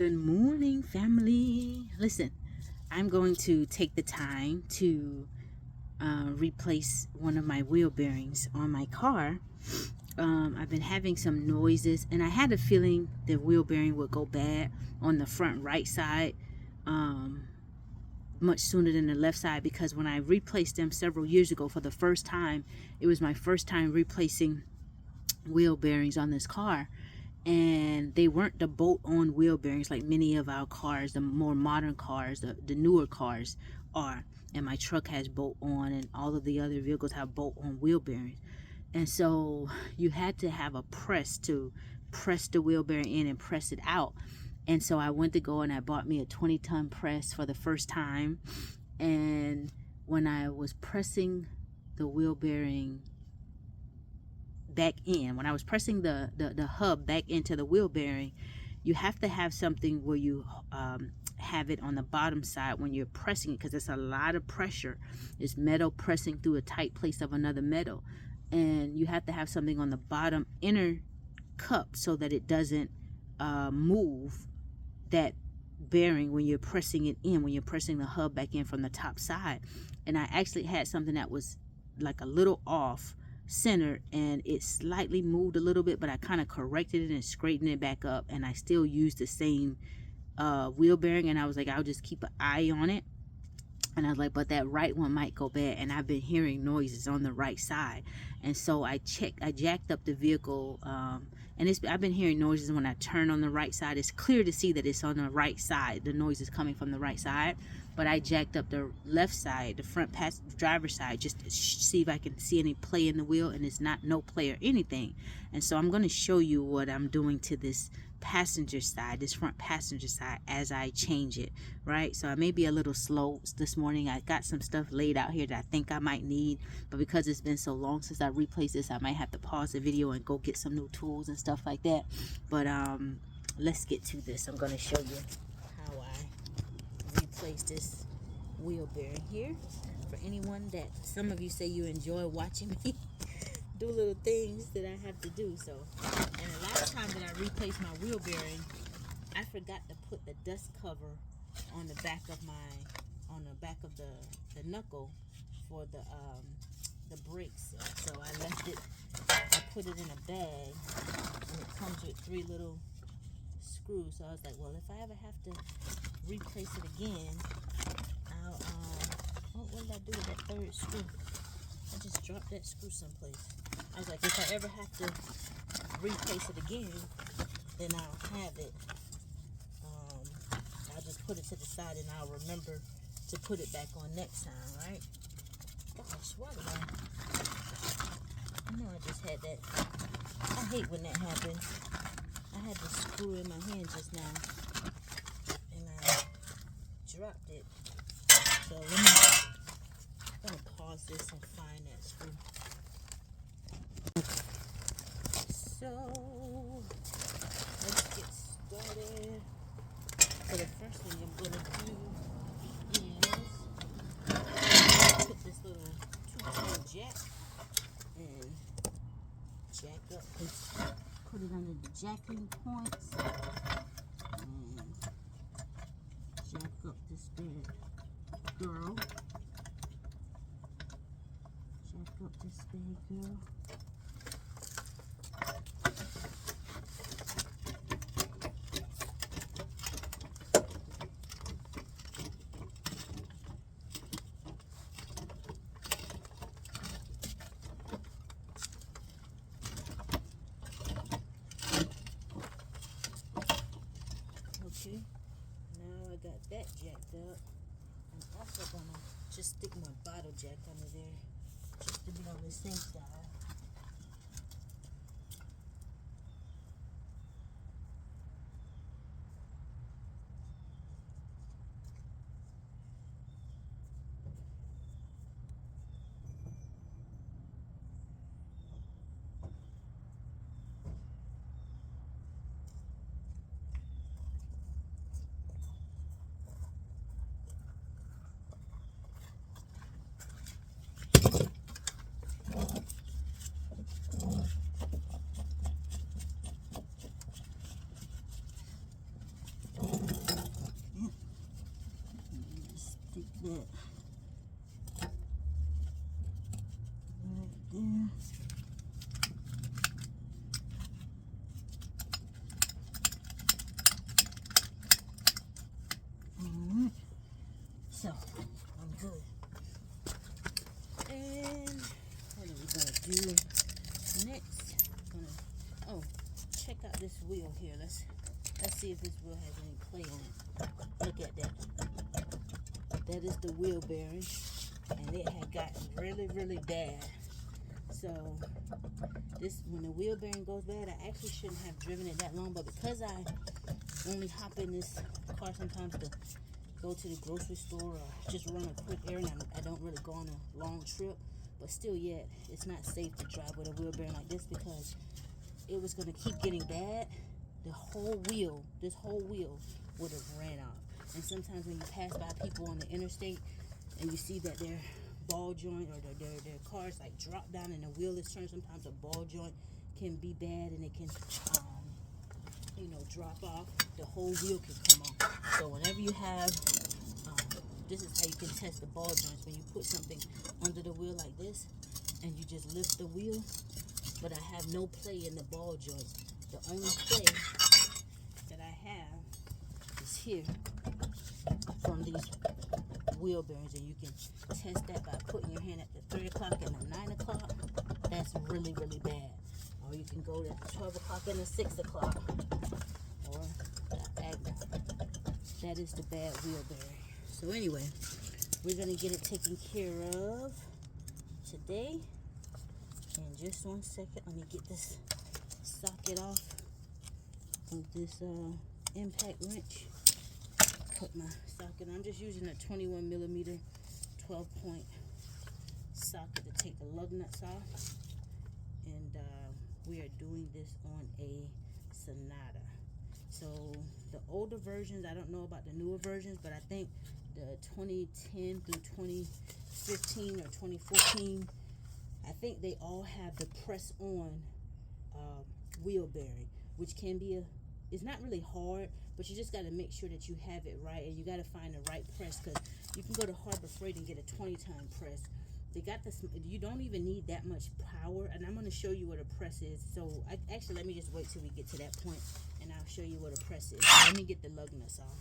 Good morning, family. Listen, I'm going to take the time to replace one of my wheel bearings on my car. I've been having some noises, and I had a feeling the wheel bearing would go bad on the front right side much sooner than the left side, because when I replaced them several years ago for the first time, it was my first time replacing wheel bearings on this car, and they weren't the bolt-on wheel bearings like many of our cars, the more modern cars, the newer cars are. And my truck has bolt-on, and all of the other vehicles have bolt-on wheel bearings. And so you had to have a press to press the wheel bearing in and press it out. And so I went to go and I bought me a 20-ton press for the first time. And when I was pressing the wheel bearing back in, when I was pressing the hub back into the wheel bearing, you have to have something where you have it on the bottom side when you're pressing it, because it's a lot of pressure. It's metal pressing through a tight place of another metal, and you have to have something on the bottom inner cup so that it doesn't move that bearing when you're pressing it in, when you're pressing the hub back in from the top side. And I actually had something that was like a little off center, and it slightly moved a little bit, but I kind of corrected it and straightened it back up, and I still used the same wheel bearing. And I was like, I'll just keep an eye on it. And I was like, but that right one might go bad, and I've been hearing noises on the right side. And so I jacked up the vehicle, and I've been hearing noises when I turn on the right side. It's clear to see that it's on the right side. The noise is coming from the right side, but I jacked up the left side, the front driver's side, just to see if I can see any play in the wheel, and it's not no play or anything. And so I'm going to show you what I'm doing to this passenger side, this front passenger side, as I change it. Right, so I may be a little slow this morning. I got some stuff laid out here that I think I might need, but because it's been so long since I replaced this, I might have to pause the video and go get some new tools and stuff like that. But let's get to this. I'm going to show you how I replace this wheel bearing here. For anyone that, some of you say you enjoy watching me do little things that I have to do. So, and the last time that I replaced my wheel bearing, I forgot to put the dust cover on the back of the knuckle for the brakes. So I left it, I put it in a bag, and it comes with 3 little screws. So I was like, well, if I ever have to replace it again, I'll what did I do with that 3rd screw? I just dropped that screw someplace. I was like, if I ever have to replace it again, then I'll have it. I'll just put it to the side, and I'll remember to put it back on next time, right? Gosh, what did I know I just had that. I hate when that happens. I had the screw in my hand just now, and I dropped it. So I'm gonna pause this and find that screw. So let's get started. So the first thing I'm going to do is put this little 2-tone jack and jack up, put it under the jacking points, and jack up this bad girl. Jack up this bad girl. Okay, now I got that jacked up. I'm also gonna just stick my bottle jack under there, just to be on the same side. So I'm good. And what are we gonna do next? Oh, check out this wheel here. Let's see if this wheel has any play on it. Look at that. That is the wheel bearing, and it had gotten really bad. So this, when the wheel bearing goes bad, I actually shouldn't have driven it that long, but because I only hop in this car sometimes to go to the grocery store or just run a quick errand, I don't really go on a long trip, but still yet, it's not safe to drive with a wheel bearing like this because it was going to keep getting bad. The whole wheel, this whole wheel would have ran off. And sometimes when you pass by people on the interstate and you see that their ball joint or their cars like drop down and the wheel is turned, sometimes a ball joint can be bad and it can drop off. The whole wheel can come off. So whenever you have this is how you can test the ball joints. When you put something under the wheel like this and you just lift the wheel, but I have no play in the ball joints. The only play that I have is here from these wheel bearings, and you can test that by putting your hand at the 3 o'clock and the 9 o'clock. That's really bad. Or you can go to the 12 o'clock and the 6 o'clock, or diagonal. That is the bad wheel bearing. So anyway, we're gonna get it taken care of today. In just 1 second, let me get this socket off with this impact wrench. Put my socket on. I'm just using a 21 millimeter 12-point socket to take the lug nuts off, and we are doing this on a Sonata. So the older versions, I don't know about the newer versions, but I think the 2010 through 2015 or 2014, I think they all have the press on wheel bearing, which can be it's not really hard, but you just got to make sure that you have it right, and you got to find the right press, because you can go to Harbor Freight and get a 20-time press. They got this, you don't even need that much power, and I'm going to show you what a press is. So actually, let me just wait till we get to that point, and I'll show you what a press is. Let me get the lug nuts off.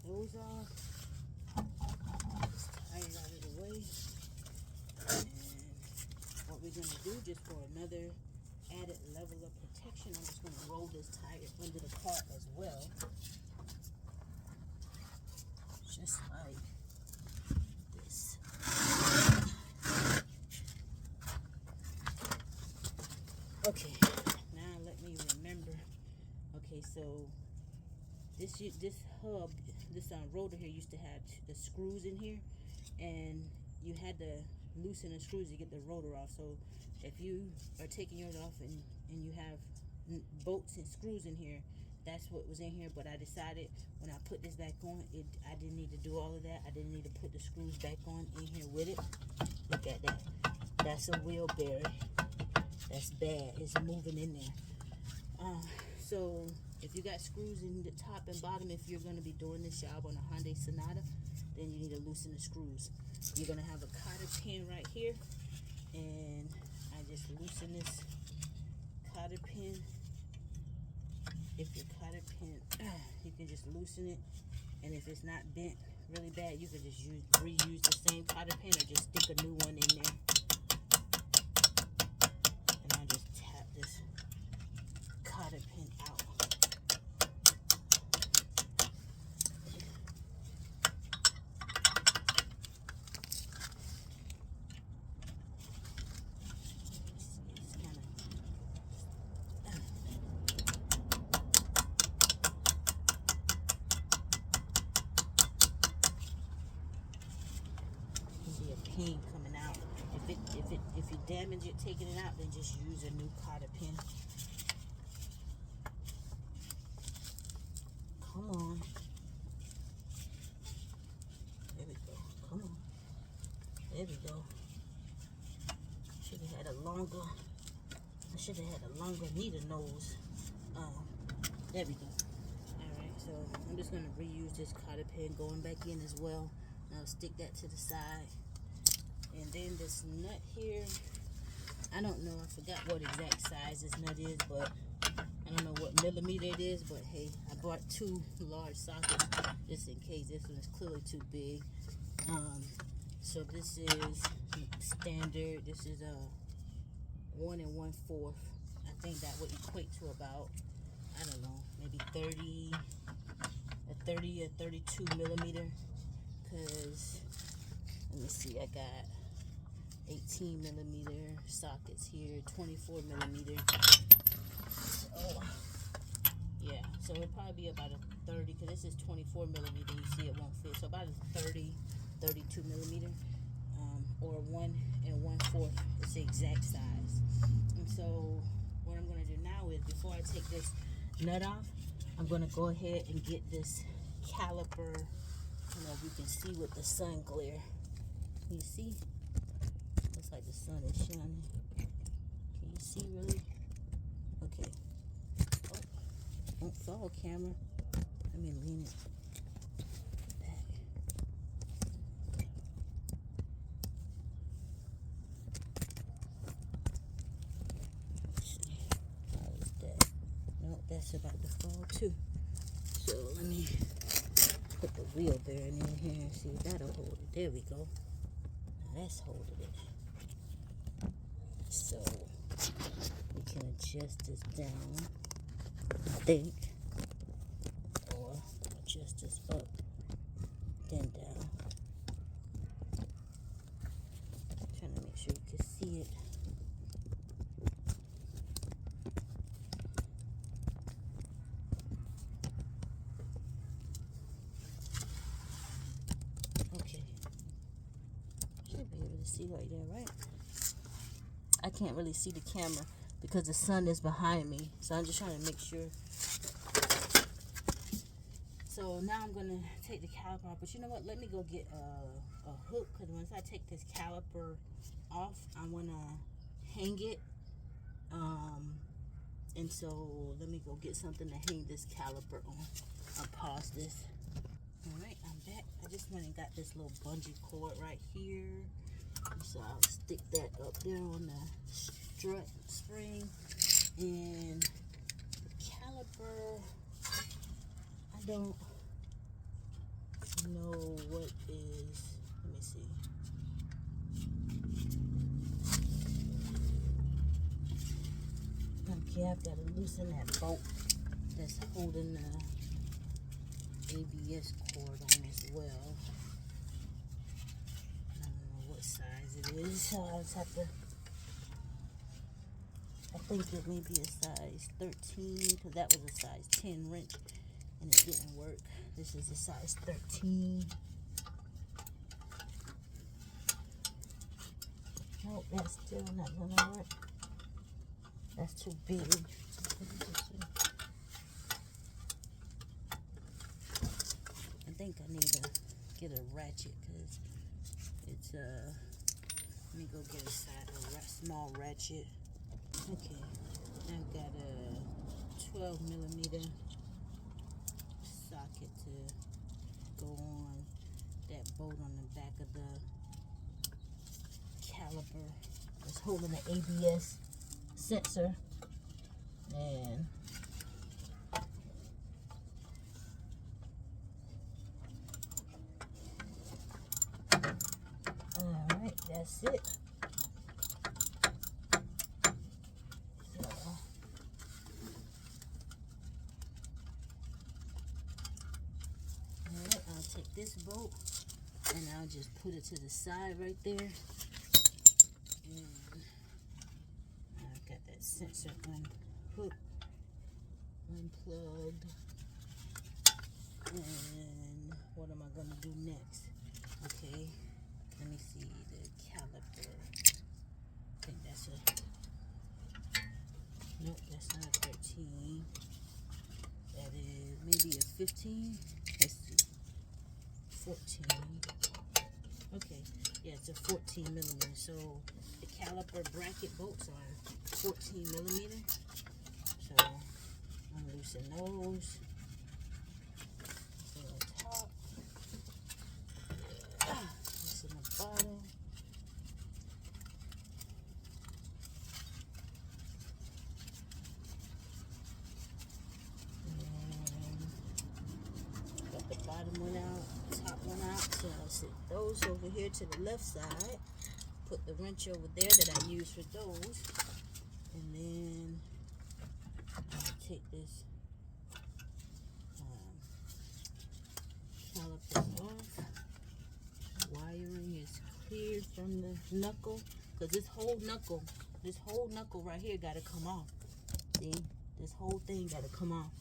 Those off. Just tie it out of the way. And what we're going to do, just for another added level of protection, I'm just going to roll this tire under the car as well. Just like this. Okay, now let me remember. Okay, so this hub, this rotor here used to have the screws in here, and you had to loosen the screws to get the rotor off. So if you are taking yours off and you have bolts and screws in here, that's what was in here. But I decided when I put this back on, I didn't need to do all of that. I didn't need to put the screws back on in here with it. Look at that. That's a wheel bearing. That's bad. It's moving in there. So if you got screws in the top and bottom, if you're going to be doing this job on a Hyundai Sonata, then you need to loosen the screws. You're going to have a cotter pin right here, and I just loosen this cotter pin. If your cotter pin, you can just loosen it, and if it's not bent really bad, you can just reuse the same cotter pin or just stick a new one in there. And I just tap this cotter pin out. Pain coming out. If you damage it taking it out, then just use a new cotter pin. Come on. There we go. Come on. There we go. Should have had a longer I should have had a longer needle nose. There we go. Alright, so I'm just going to reuse this cotter pin going back in as well. Now stick that to the side. And then this nut here, I don't know, I forgot what exact size this nut is, but I don't know what millimeter it is, but hey, I bought 2 large sockets just in case. This one is clearly too big. So this is standard. This is a 1 1/4. I think that would equate to about, I don't know, maybe 30 or 32 millimeter. Cause let me see, I got 18 millimeter sockets here, 24 millimeter. So yeah, so it'll probably be about a 30, because this is 24 millimeter. You see, it won't fit. So about a 30, 32 millimeter, or 1 1/4. It's the exact size. And so what I'm gonna do now is, before I take this nut off, I'm gonna go ahead and get this caliper. You know, we can see with the sun glare. Can you see? Looks like the sun is shining. Can you see really? Okay. Oh, don't fall, camera. Let me lean it back. How is that? No, that's about to fall too. So let me put the wheel bearing in here and see if that'll hold it. There we go. Now that's holding it. So we can adjust this down, I think, or adjust this up, then down. Trying to make sure you can see it. Okay, should be able to see right there, right? I can't really see the camera because the sun is behind me, so I'm just trying to make sure. So now I'm gonna take the caliper off, but you know what? Let me go get a hook, because once I take this caliper off, I wanna hang it. And so let me go get something to hang this caliper on. I'll pause this. All right, I'm back. I just went and got this little bungee cord right here. So I'll stick that up there on the strut spring. And the caliper, I don't know what is, let me see. Okay, I've got to loosen that bolt that's holding the ABS cord on as well. I don't know what size it is, so I'll just have to, I think it may be a size 13, because that was a size 10 wrench and it didn't work. This is a size 13. Nope, that's still not gonna work. That's too big. I think I need to get a ratchet, because it's let me go get a small ratchet. Okay, I've got a 12 millimeter socket to go on that bolt on the back of the caliper that's holding the ABS sensor. And alright, that's it. So alright, I'll take this bolt and I'll just put it to the side right there. And I've got that sensor unhooked, unplugged. And what am I going to do next? Okay, let me see the caliper. I think that's a, nope, that's not a 13. That is maybe a 15. Let's see, 14. Okay, Yeah, it's a 14 millimeter. So the caliper bracket bolts are 14 millimeter. So I'm gonna loosen those. Loosen the top. Loosen the bottom. Got the bottom one out, top one out. So I'll set those over here to the left side. Put the wrench over there that I use for those. And then I'll take this caliper off. Wiring is clear from the knuckle. Because this whole knuckle right here got to come off. See? This whole thing got to come off.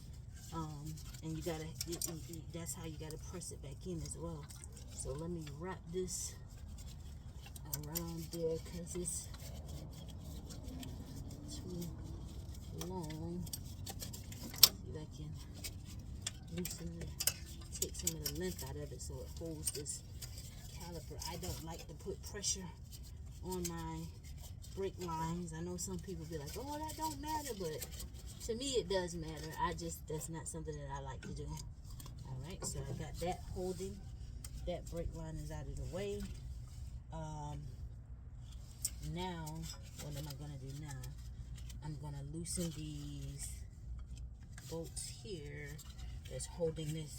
And you gotta, that's how you gotta press it back in as well. So let me wrap this around there because it's too long. See if I can loosen it, take some of the length out of it so it holds this caliper. I don't like to put pressure on my brake lines. I know some people be like, oh, that don't matter, but to me, it does matter. That's not something that I like to do. All right, so I got that holding. That brake line is out of the way. Now, what am I gonna do now? I'm gonna loosen these bolts here that's holding this,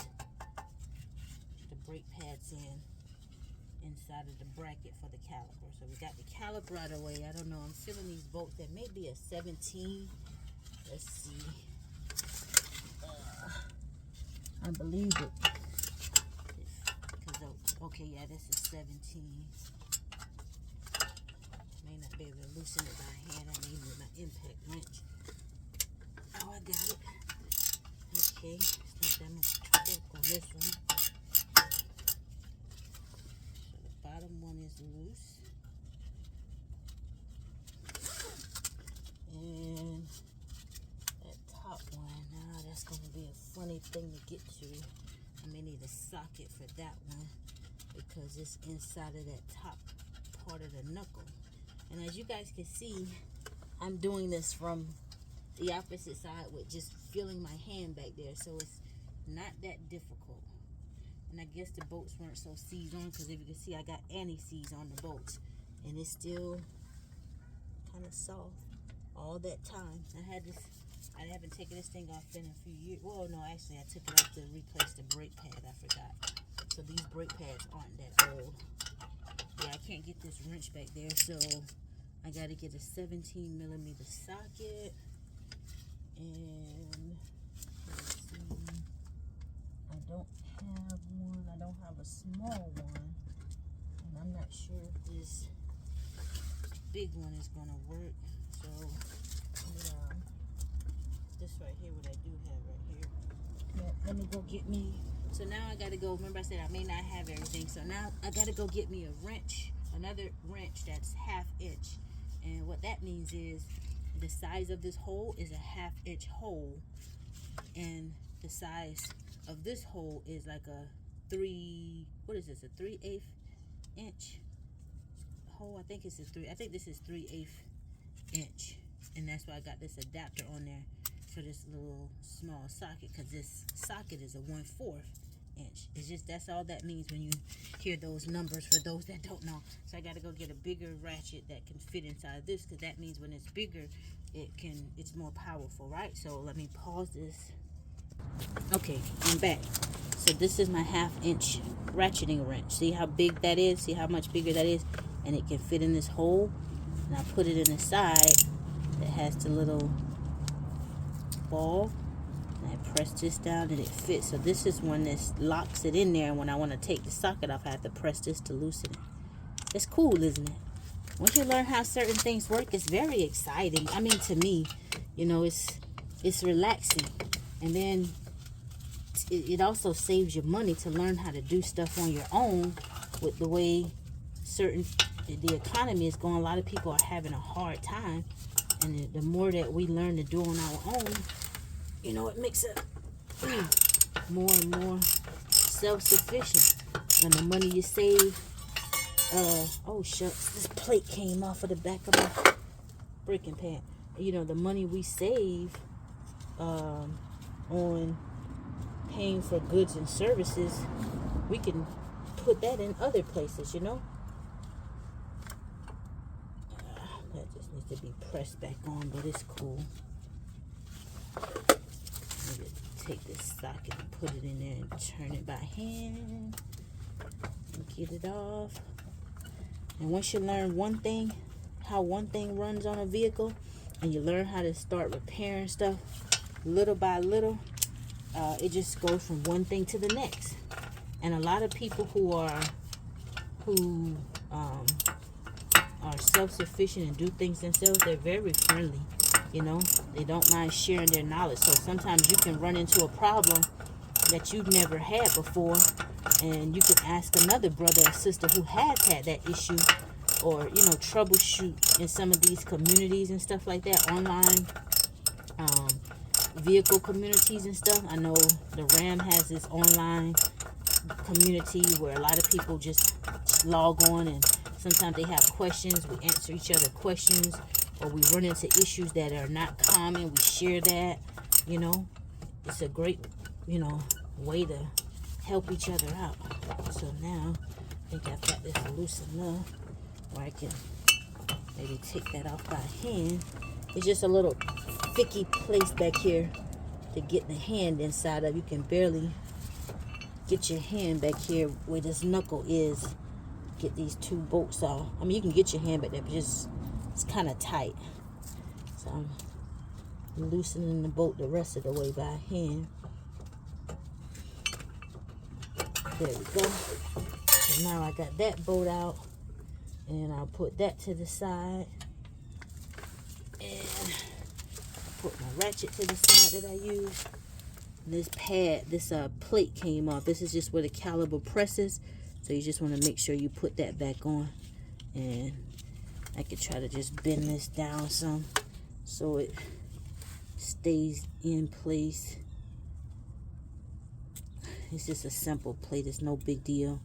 the brake pads inside of the bracket for the caliper. So we got the caliper out of the way. I don't know, I'm feeling these bolts. That may be a 17. Let's see. I believe it. Okay, yeah, this is 17. May not be able to loosen it by hand. I need my impact wrench. Oh, I got it. Okay, it's not that much torque on this one. So the bottom one is loose. And top one, now that's going to be a funny thing to get to. I may need a socket for that one because it's inside of that top part of the knuckle. And as you guys can see, I'm doing this from the opposite side with just feeling my hand back there, so it's not that difficult. And I guess the bolts weren't so seized on because if you can see, I got anti-seize on the bolts and it's still kind of soft all that time. I haven't taken this thing off in a few years. Well, no, actually, I took it off to replace the brake pad. I forgot. So these brake pads aren't that old. Yeah, I can't get this wrench back there, so I got to get a 17 millimeter socket. And let's see. I don't have one. I don't have a small one. And I'm not sure if this big one is going to work. So, this right here, what I do have right here. But let me go get me. So now I got to go. Remember I said I may not have everything. So now I got to go get me a wrench. Another wrench that's 1/2 inch. And what that means is the size of this hole is a 1/2 inch hole. And the size of this hole is like a 3/8 inch hole. I think this is 3/8 inch. And that's why I got this adapter on there for this little small socket, because this socket is a 1/4 inch. It's just, that's all that means when you hear those numbers for those that don't know. So I got to go get a bigger ratchet that can fit inside this, because that means when it's bigger, it's more powerful, right? So let me pause this. Okay, I'm back. So this is my 1/2 inch ratcheting wrench. See how big that is? See how much bigger that is? And it can fit in this hole. And I put it in the side that has the little ball. And I press this down and it fits. So this is one that locks it in there. And when I want to take the socket off, I have to press this to loosen it. It's cool, isn't it? Once you learn how certain things work, it's very exciting. I mean, to me, you know, it's relaxing. And then it also saves you money to learn how to do stuff on your own with the way the economy is going. A lot of people are having a hard time. And the more that we learn to do on our own, you know, it makes it more and more self-sufficient. And the money you save Oh shucks, this plate came off of the back of my breaking pan. You know, the money we save on paying for goods and services, we can put that in other places, you know. That just needs to be pressed back on, but it's cool. Maybe take this socket and put it in there and turn it by hand and get it off. And once you learn one thing, how one thing runs on a vehicle, and you learn how to start repairing stuff little by little, it just goes from one thing to the next. And a lot of people who are self-sufficient and do things themselves, they're very friendly, you know. They don't mind sharing their knowledge. So sometimes you can run into a problem that you've never had before, and you can ask another brother or sister who has had that issue, or, you know, troubleshoot in some of these communities and stuff like that, online vehicle communities and stuff. I know the Ram has this online community where a lot of people just log on, and sometimes they have questions. We answer each other questions, or we run into issues that are not common. We share that, you know. It's a great, you know, way to help each other out. So now I think I've got this loose enough where I can maybe take that off by hand. It's just a little thicky place back here to get the hand inside of. You can barely get your hand back here where this knuckle is. Get these two bolts off. I mean, you can get your hand back there, but just it's kind of tight. So I'm loosening the bolt the rest of the way by hand. There we go. So now I got that bolt out, and I'll put that to the side, and put my ratchet to the side that I use. And this pad, this plate came off. This is just where the caliper presses, so you just want to make sure you put that back on. And I could try to just bend this down some so it stays in place. It's just a simple plate. It's no big deal.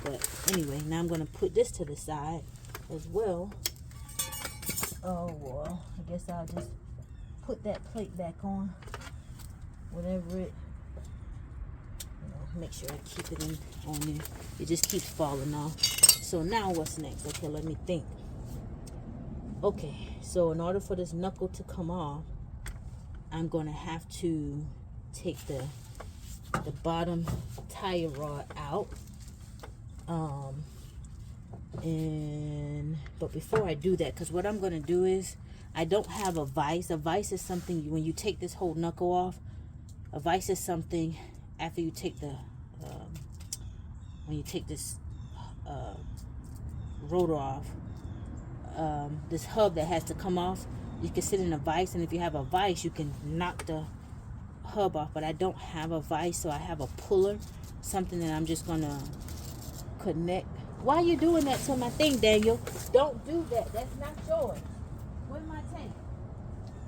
But anyway, now I'm going to put this to the side as well. Oh, well, I guess I'll just put that plate back on. Whatever it, you know, make sure I keep it on there. It just keeps falling off. So now what's next? Okay, let me think. Okay, so in order for this knuckle to come off, I'm going to have to take the bottom tire rod out. But before I do that, because what I'm going to do is, I don't have a vise. A vise is something, when you take this whole knuckle off, a vise is something after you take the, when you take this rotor off, this hub that has to come off, you can sit in a vise, and if you have a vise, you can knock the hub off. But I don't have a vise, so I have a puller, something that I'm just gonna connect. Why are you doing that to my thing, Daniel? Don't do that. That's not yours. Where's my tank?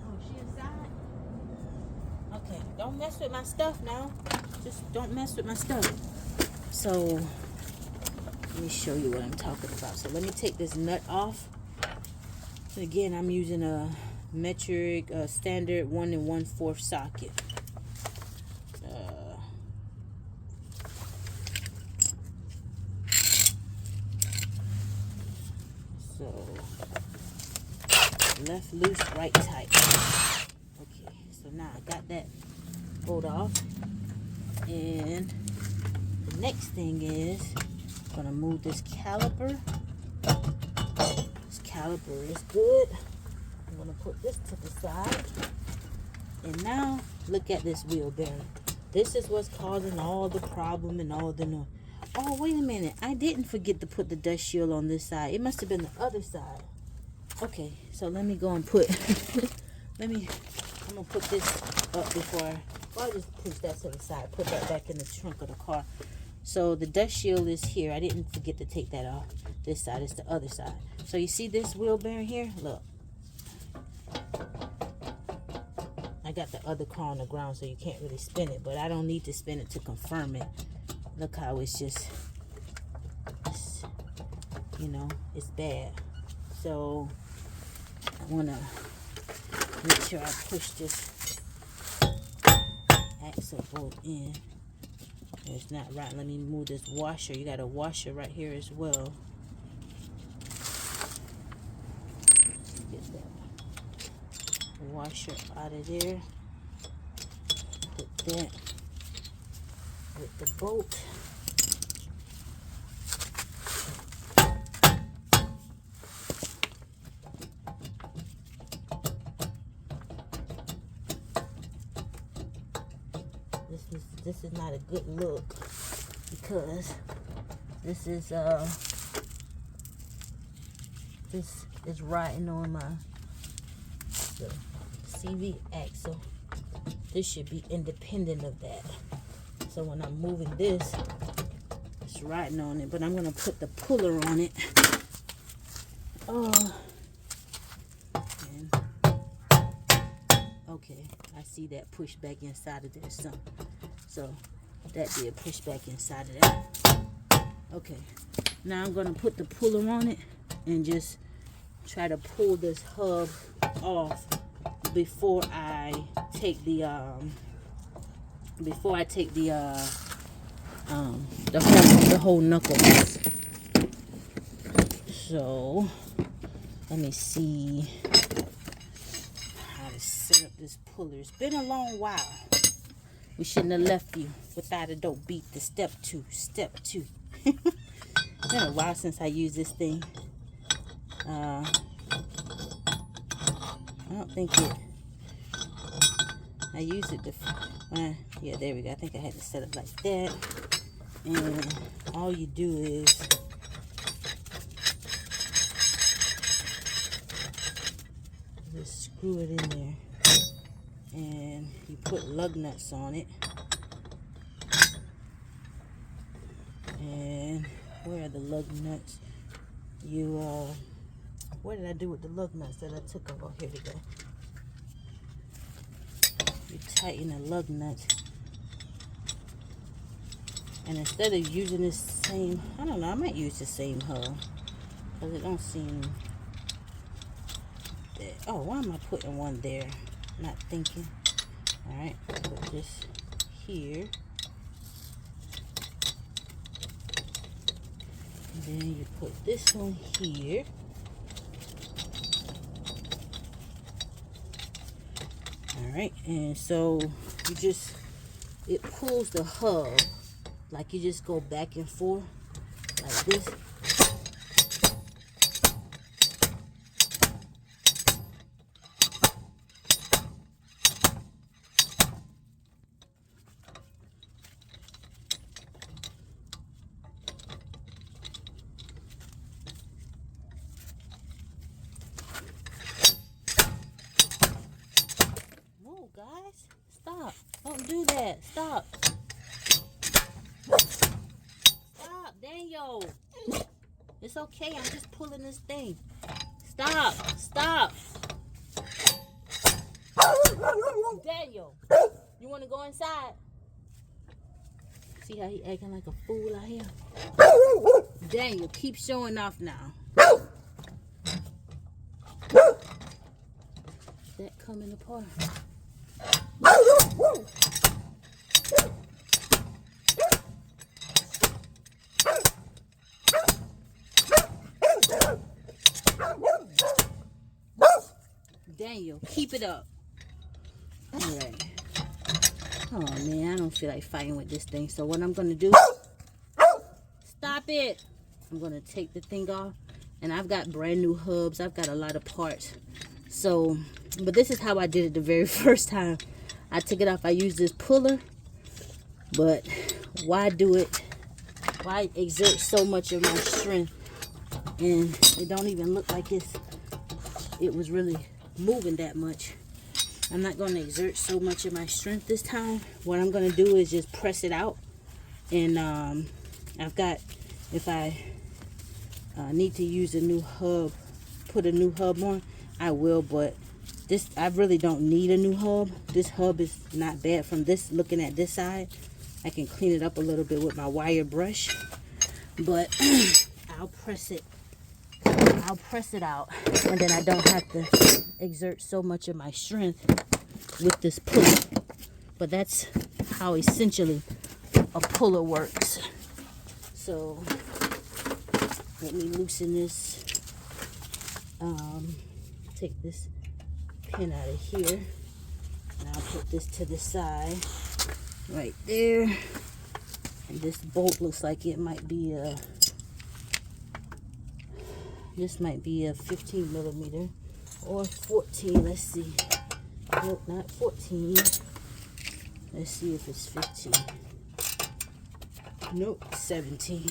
Oh, she inside? Okay, don't mess with my stuff now. Just don't mess with my stuff. So let me show you what I'm talking about. So let me take this nut off. And again, I'm using a metric standard 1 1/4 socket. So left loose, right tight. Okay, so now I got that bolt off, and the next thing is I'm gonna move this caliper. This caliper is good. I'm gonna put this to the side, and now look at this wheel bearing. This is what's causing all the problem and all the noise. Oh, wait a minute. I didn't forget to put the dust shield on this side. It must have been the other side. Okay, so let me go and put, I'm going to put this up before I'll just push that to the side. Put that back in the trunk of the car. So the dust shield is here. I didn't forget to take that off. This side is the other side. So you see this wheel bearing here? Look. I got the other car on the ground, so you can't really spin it. But I don't need to spin it to confirm it. Look how it's just you know, it's bad. So I want to make sure I push this axle bolt in. It's not right. Let me move this washer. You got a washer right here as well. Get that washer out of there. Put that with the bolt. This is not a good look because this is riding on my CV axle. This should be independent of that. So when I'm moving this, it's riding on it, but I'm gonna put the puller on it. And okay, I see that push back inside of there some. So that did push back inside of that. Okay, now I'm gonna put the puller on it and just try to pull this hub off before I take the whole knuckle off. So let me see how to set up this puller. It's been a long while. We shouldn't have left you without a dope beat to step two. It's been a while since I used this thing. I don't think I used it yeah, there we go. I think I had to set it like that. And all you do is just screw it in there. And you put lug nuts on it. And where are the lug nuts? What did I do with the lug nuts that I took off? Oh, here we go. You tighten the lug nuts. And instead of using this same, I don't know, I might use the same hub. Because it don't seem that, oh, why am I putting one there? Not thinking. Alright, put this here. And then you put this one here. Alright, and so it pulls the hub. Like you just go back and forth like this. Move, guys. Stop. Don't do that. Stop. Daniel, it's okay. I'm just pulling this thing. Stop. Daniel, you want to go inside? See how he acting like a fool out here? Daniel, keep showing off now. Is that coming apart? Daniel, keep it up. Alright. Oh man, I don't feel like fighting with this thing. So what I'm gonna do, stop it. I'm gonna take the thing off. And I've got brand new hubs. I've got a lot of parts. So, but this is how I did it the very first time. I took it off. I used this puller. But why do it? Why exert so much of my strength? And it don't even look like it was really moving that much. I'm not going to exert so much of my strength this time. What I'm going to do is just press it out. And I've got, if I need to use a new hub, put a new hub on, I will. But this, I really don't need a new hub. This hub is not bad. From this, looking at this side, I can clean it up a little bit with my wire brush. But I'll press it I'll press it out, and then I don't have to exert so much of my strength with this puller. But that's how essentially a puller works. So let me loosen this. Take this pin out of here, and I'll put this to the side right there. And this bolt looks like it might be a, this might be a 15 millimeter or 14. Let's see. Nope, not 14. Let's see if it's 15. Nope, 17.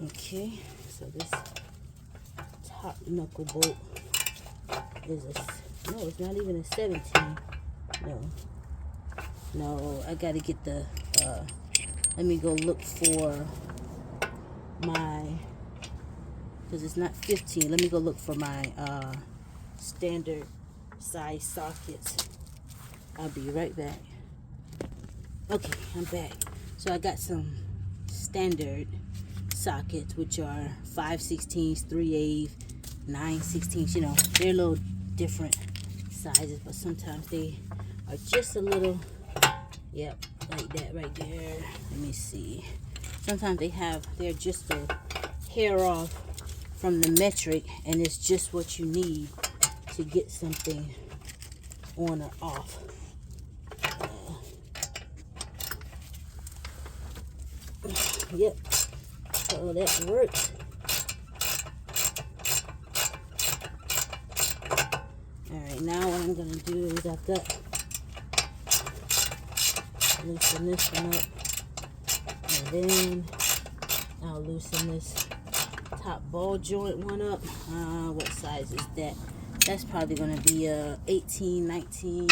Okay, so this top knuckle bolt is a, no, it's not even a 17. No, I gotta get the, let me go look for my, because it's not 15. Let me go look for my standard size sockets. I'll be right back. Okay, I'm back. So I got some standard sockets, which are 5/16, 3/8, 9/16. You know, they're a little different sizes, but sometimes they are just a little, yep, like that right there. Let me see. Sometimes they're just a hair off from the metric, and it's just what you need to get something on or off. Yep, so that works. Alright, now what I'm gonna do is I've got, loosen this one up, and then I'll loosen this top ball joint one up. What size is that? That's probably gonna be a 18, 19.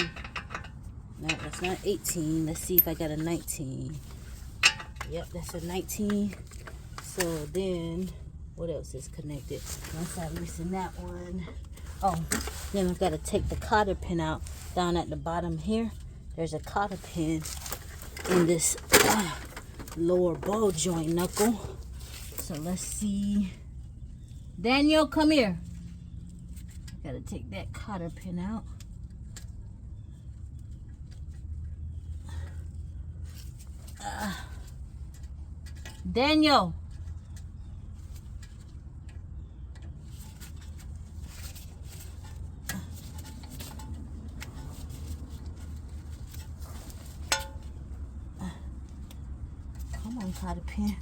No, that's not 18. Let's see if I got a 19. Yep, that's a 19. So then, what else is connected? Once I loosen that one, oh, then I've got to take the cotter pin out. Down at the bottom here, there's a cotter pin in this lower ball joint knuckle. So let's see. Daniel, come here. Got to take that cotter pin out. Daniel. Come on, cotter pin.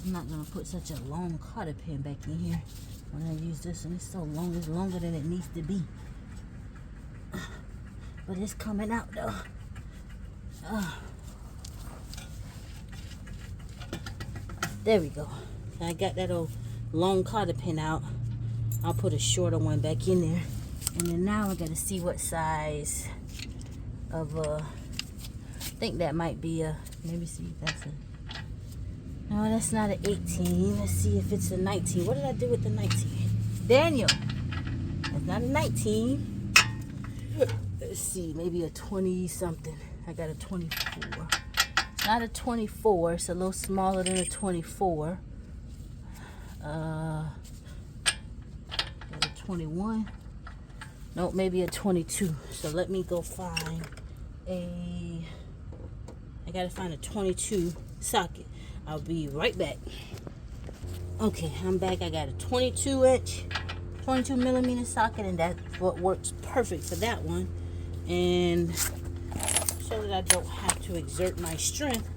I'm not gonna put such a long cotter pin back in here when I use this one. It's so long, it's longer than it needs to be. But it's coming out though. There we go. I got that old long cotter pin out. I'll put a shorter one back in there. And then now I gotta see what size of I think that might be a, maybe see if that's a, no, that's not an 18. Let's see if it's a 19. What did I do with the 19? Daniel, that's not a 19. Let's see, maybe a 20 something. I got a 24. It's not a 24. It's a little smaller than a 24. Got a 21. Nope, maybe a 22. So let me go find a, I gotta find a 22 socket. I'll be right back. Okay, I'm back. I got a 22 millimeter socket, and that's what works perfect for that one. And so that I don't have to exert my strength,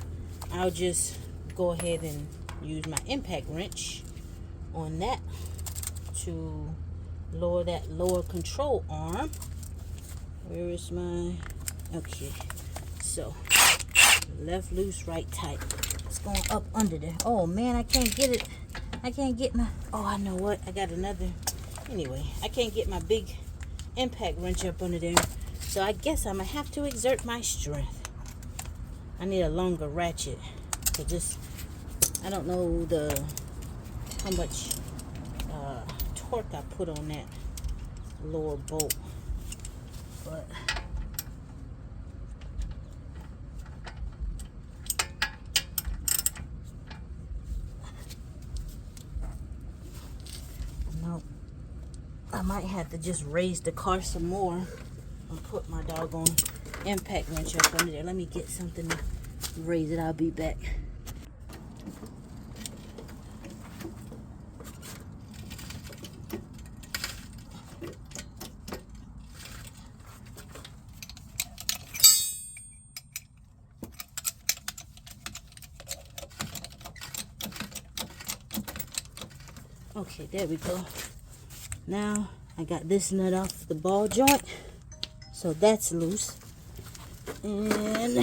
I'll just go ahead and use my impact wrench on that to lower that lower control arm. Where is my, okay, so left loose, right tight. It's going up under there. Oh man, I can't get it. I can't get my, oh, I know what, I got another, anyway, I can't get my big impact wrench up under there, so I guess I'm gonna have to exert my strength. I need a longer ratchet, so just, I don't know how much torque I put on that lower bolt, but no, I might have to just raise the car some more and put my doggone impact wrench up under there. Let me get something to raise it. I'll be back. Okay, there we go. Now I got this nut off the ball joint, so that's loose. And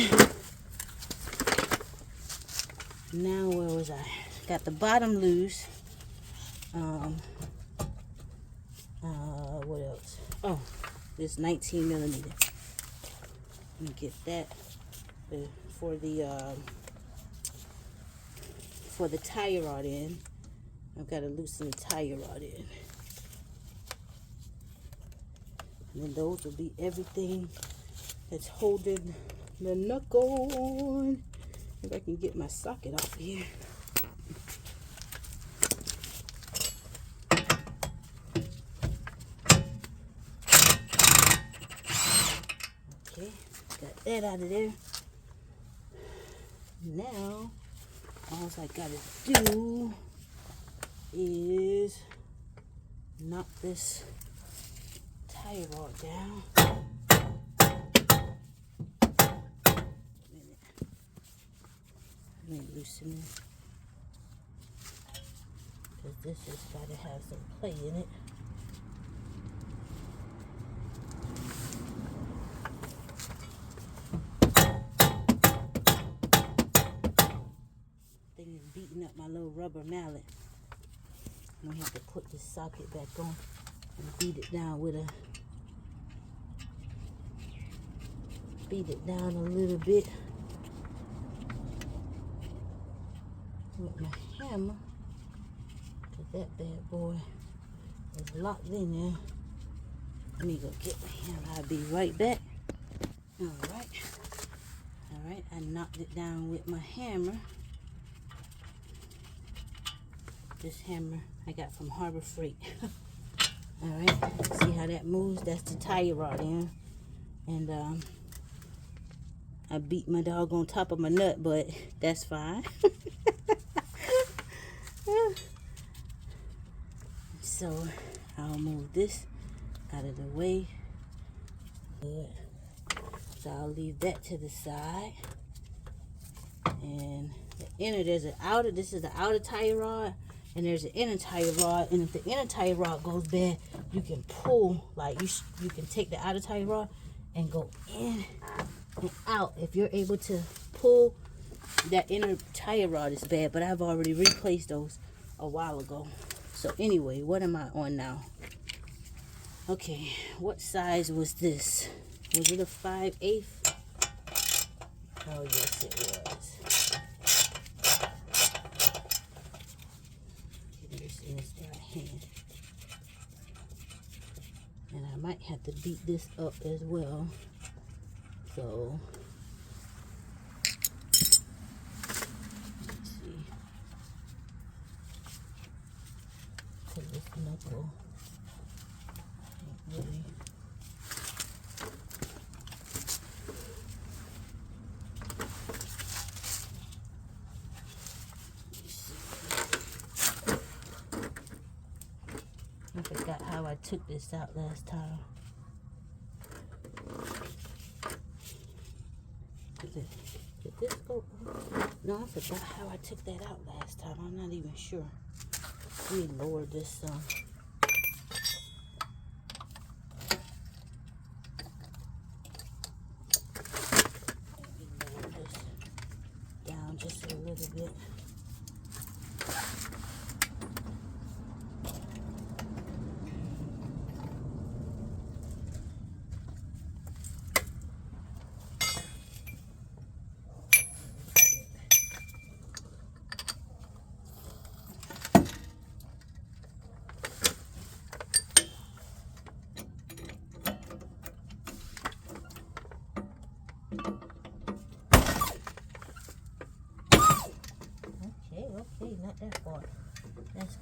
now where was I? Got the bottom loose. What else? Oh, this 19 millimeter. Let me get that for the tire rod in. I've got to loosen the tire rod in. And then those will be everything that's holding the knuckle on. If I can get my socket off here. Okay, got that out of there. Now, all I gotta do is knock this tire rod down. Let me loosen it, because this has got to have some play in it. Thing is beating up my little rubber mallet. I'm gonna have to put this socket back on and beat it down with a, a little bit with my hammer, because that bad boy is locked in there. Let me go get my hammer. I'll be right back. Alright, I knocked it down with my hammer. This hammer I got from Harbor Freight. Alright, see how that moves? That's the tire rod in. And I beat my dog on top of my nut, but that's fine. So I'll move this out of the way. Good. So I'll leave that to the side. And the inner, there's an outer, this is the outer tire rod, and there's an inner tire rod. And if the inner tire rod goes bad, you can pull, like you can take the outer tire rod and go in and out. If you're able to pull, that inner tire rod is bad, but I've already replaced those a while ago. So anyway, what am I on now? Okay, what size was this? Was it a 5/8? Oh yes, it was. Get this in this right hand. And I might have to beat this up as well. So let's see. Put this knuckle really. I forgot how I took this out last time. Did this go? No, I forgot how I took that out last time. I'm not even sure. Let me lower this some. Let me lower this down just a little bit.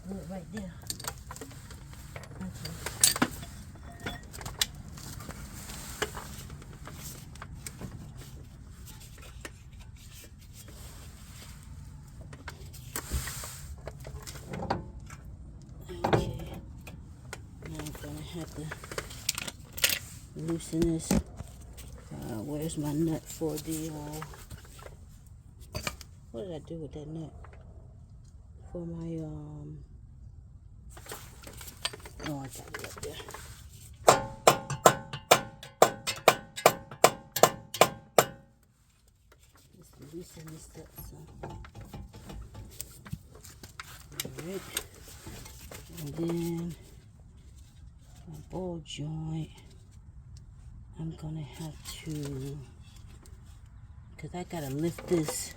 good right there. Okay. Have to loosen this. Where's my nut for the what did I do with that nut for my oh, I got it up there. Just loosen this up some. Alright, and then ball joint, I'm gonna have to, because I gotta lift this.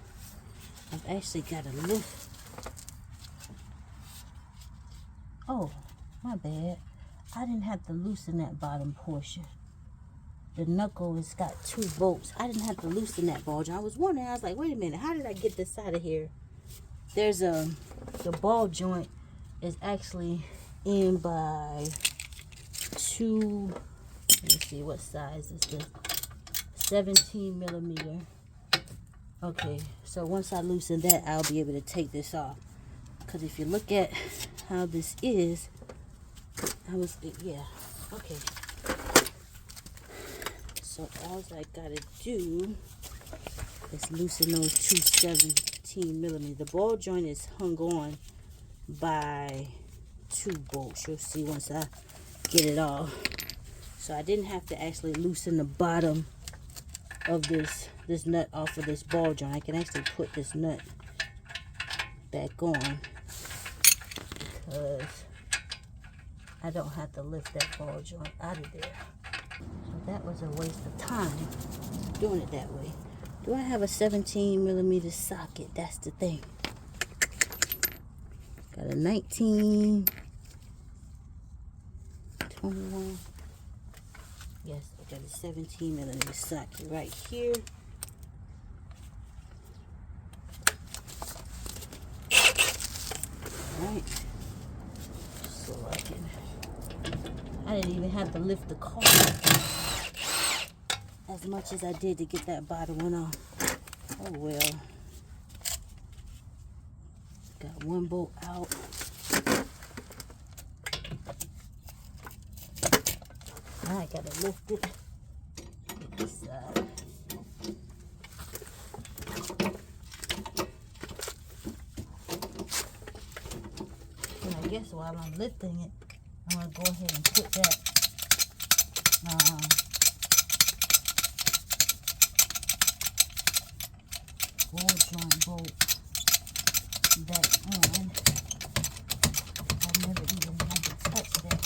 I've actually gotta lift. Oh, my bad. I didn't have to loosen that bottom portion. The knuckle has got 2 bolts. I didn't have to loosen that ball joint. I was wondering, I was like, wait a minute, how did I get this out of here? There's the ball joint is actually in by 2, let me see, what size is this? 17 millimeter. Okay, so once I loosen that, I'll be able to take this off. Because if you look at how this is, yeah, okay. So all I gotta do is loosen those 2 17 millimeter. The ball joint is hung on by 2 bolts. You'll see once I get it off. So I didn't have to actually loosen the bottom of this nut off of this ball joint. I can actually put this nut back on because I don't have to lift that ball joint out of there. So that was a waste of time doing it that way. Do I have a 17 millimeter socket? That's the thing. Got a 19, 21. Yes, I got a 17 millimeter socket right here. Alright. So I didn't even have to lift the car as much as I did to get that bottom one off. Oh well. Got 1 bolt out. Now I gotta lift it. Get this side. And I guess while I'm lifting it, I'm gonna go ahead and put that ball joint bolt back on. I never even had to touch that.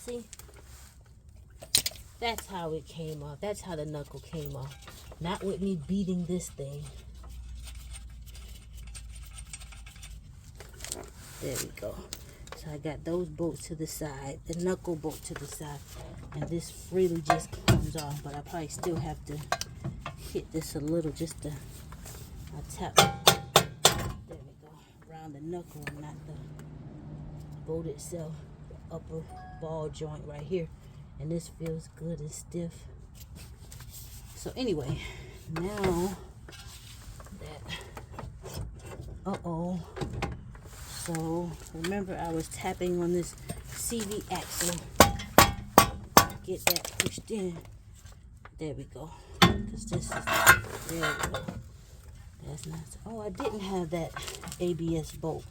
See? That's how it came off. That's how the knuckle came off. Not with me beating this thing. There we go. So I got those bolts to the side, the knuckle bolt to the side, and this freely just comes off, but I probably still have to hit this a little just to, I tap, there we go, around the knuckle and not the bolt itself, the upper ball joint right here, and this feels good and stiff. So anyway, now that, so remember I was tapping on this CV axle to get that pushed in. There we go. Because this is, there we go. That's nice. Oh, I didn't have that ABS bolt.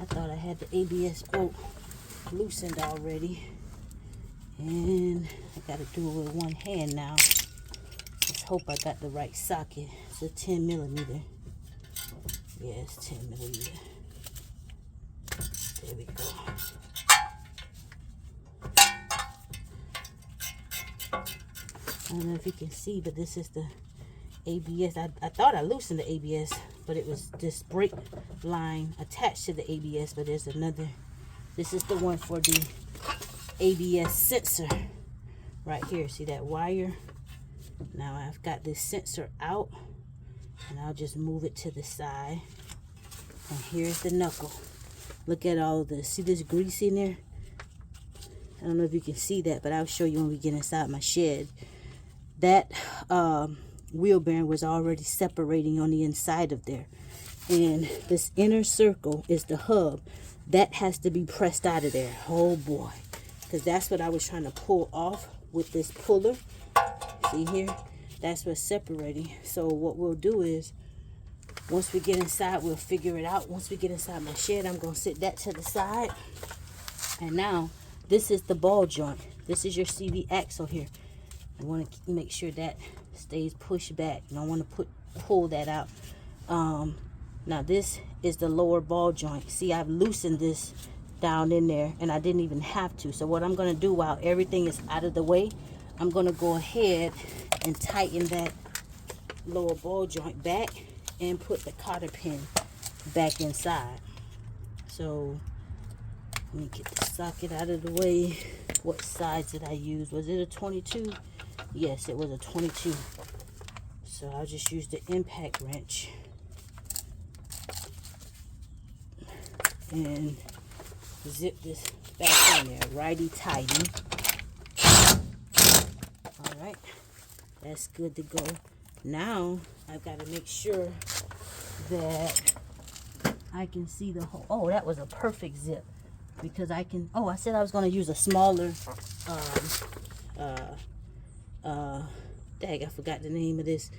I thought I had the ABS bolt loosened already. And I gotta do it with one hand now. Let's hope I got the right socket. It's a 10 millimeter. Yeah, it's 10 millimeter. There we go. I don't know if you can see, but this is the ABS. I thought I loosened the ABS, but it was this brake line attached to the ABS, but there's another. This is the one for the ABS sensor right here. See that wire? Now I've got this sensor out, and I'll just move it to the side. And here's the knuckle. Look at all of this. See this grease in there? I don't know if you can see that, but I'll show you when we get inside my shed. That wheel bearing was already separating on the inside of there. And this inner circle is the hub. That has to be pressed out of there. Oh boy. Because that's what I was trying to pull off with this puller. See here? That's what's separating. So what we'll do is, once we get inside, we'll figure it out. Once we get inside my shed, I'm going to sit that to the side. And now, this is the ball joint. This is your CV axle here. I want to make sure that stays pushed back. You don't want to pull that out. Now this is the lower ball joint. See, I've loosened this down in there, and I didn't even have to. So what I'm going to do while everything is out of the way, I'm going to go ahead and tighten that lower ball joint back and put the cotter pin back inside. So let me get the socket out of the way. What size did I use? Was it a 22? Yes, it was a 22. So I'll just use the impact wrench and zip this back in there, righty-tighty. All right, that's good to go. Now I've got to make sure that I can see the whole. Oh, that was a perfect zip, because I can. Oh, I said I was going to use a smaller. Dang, I forgot the name of this.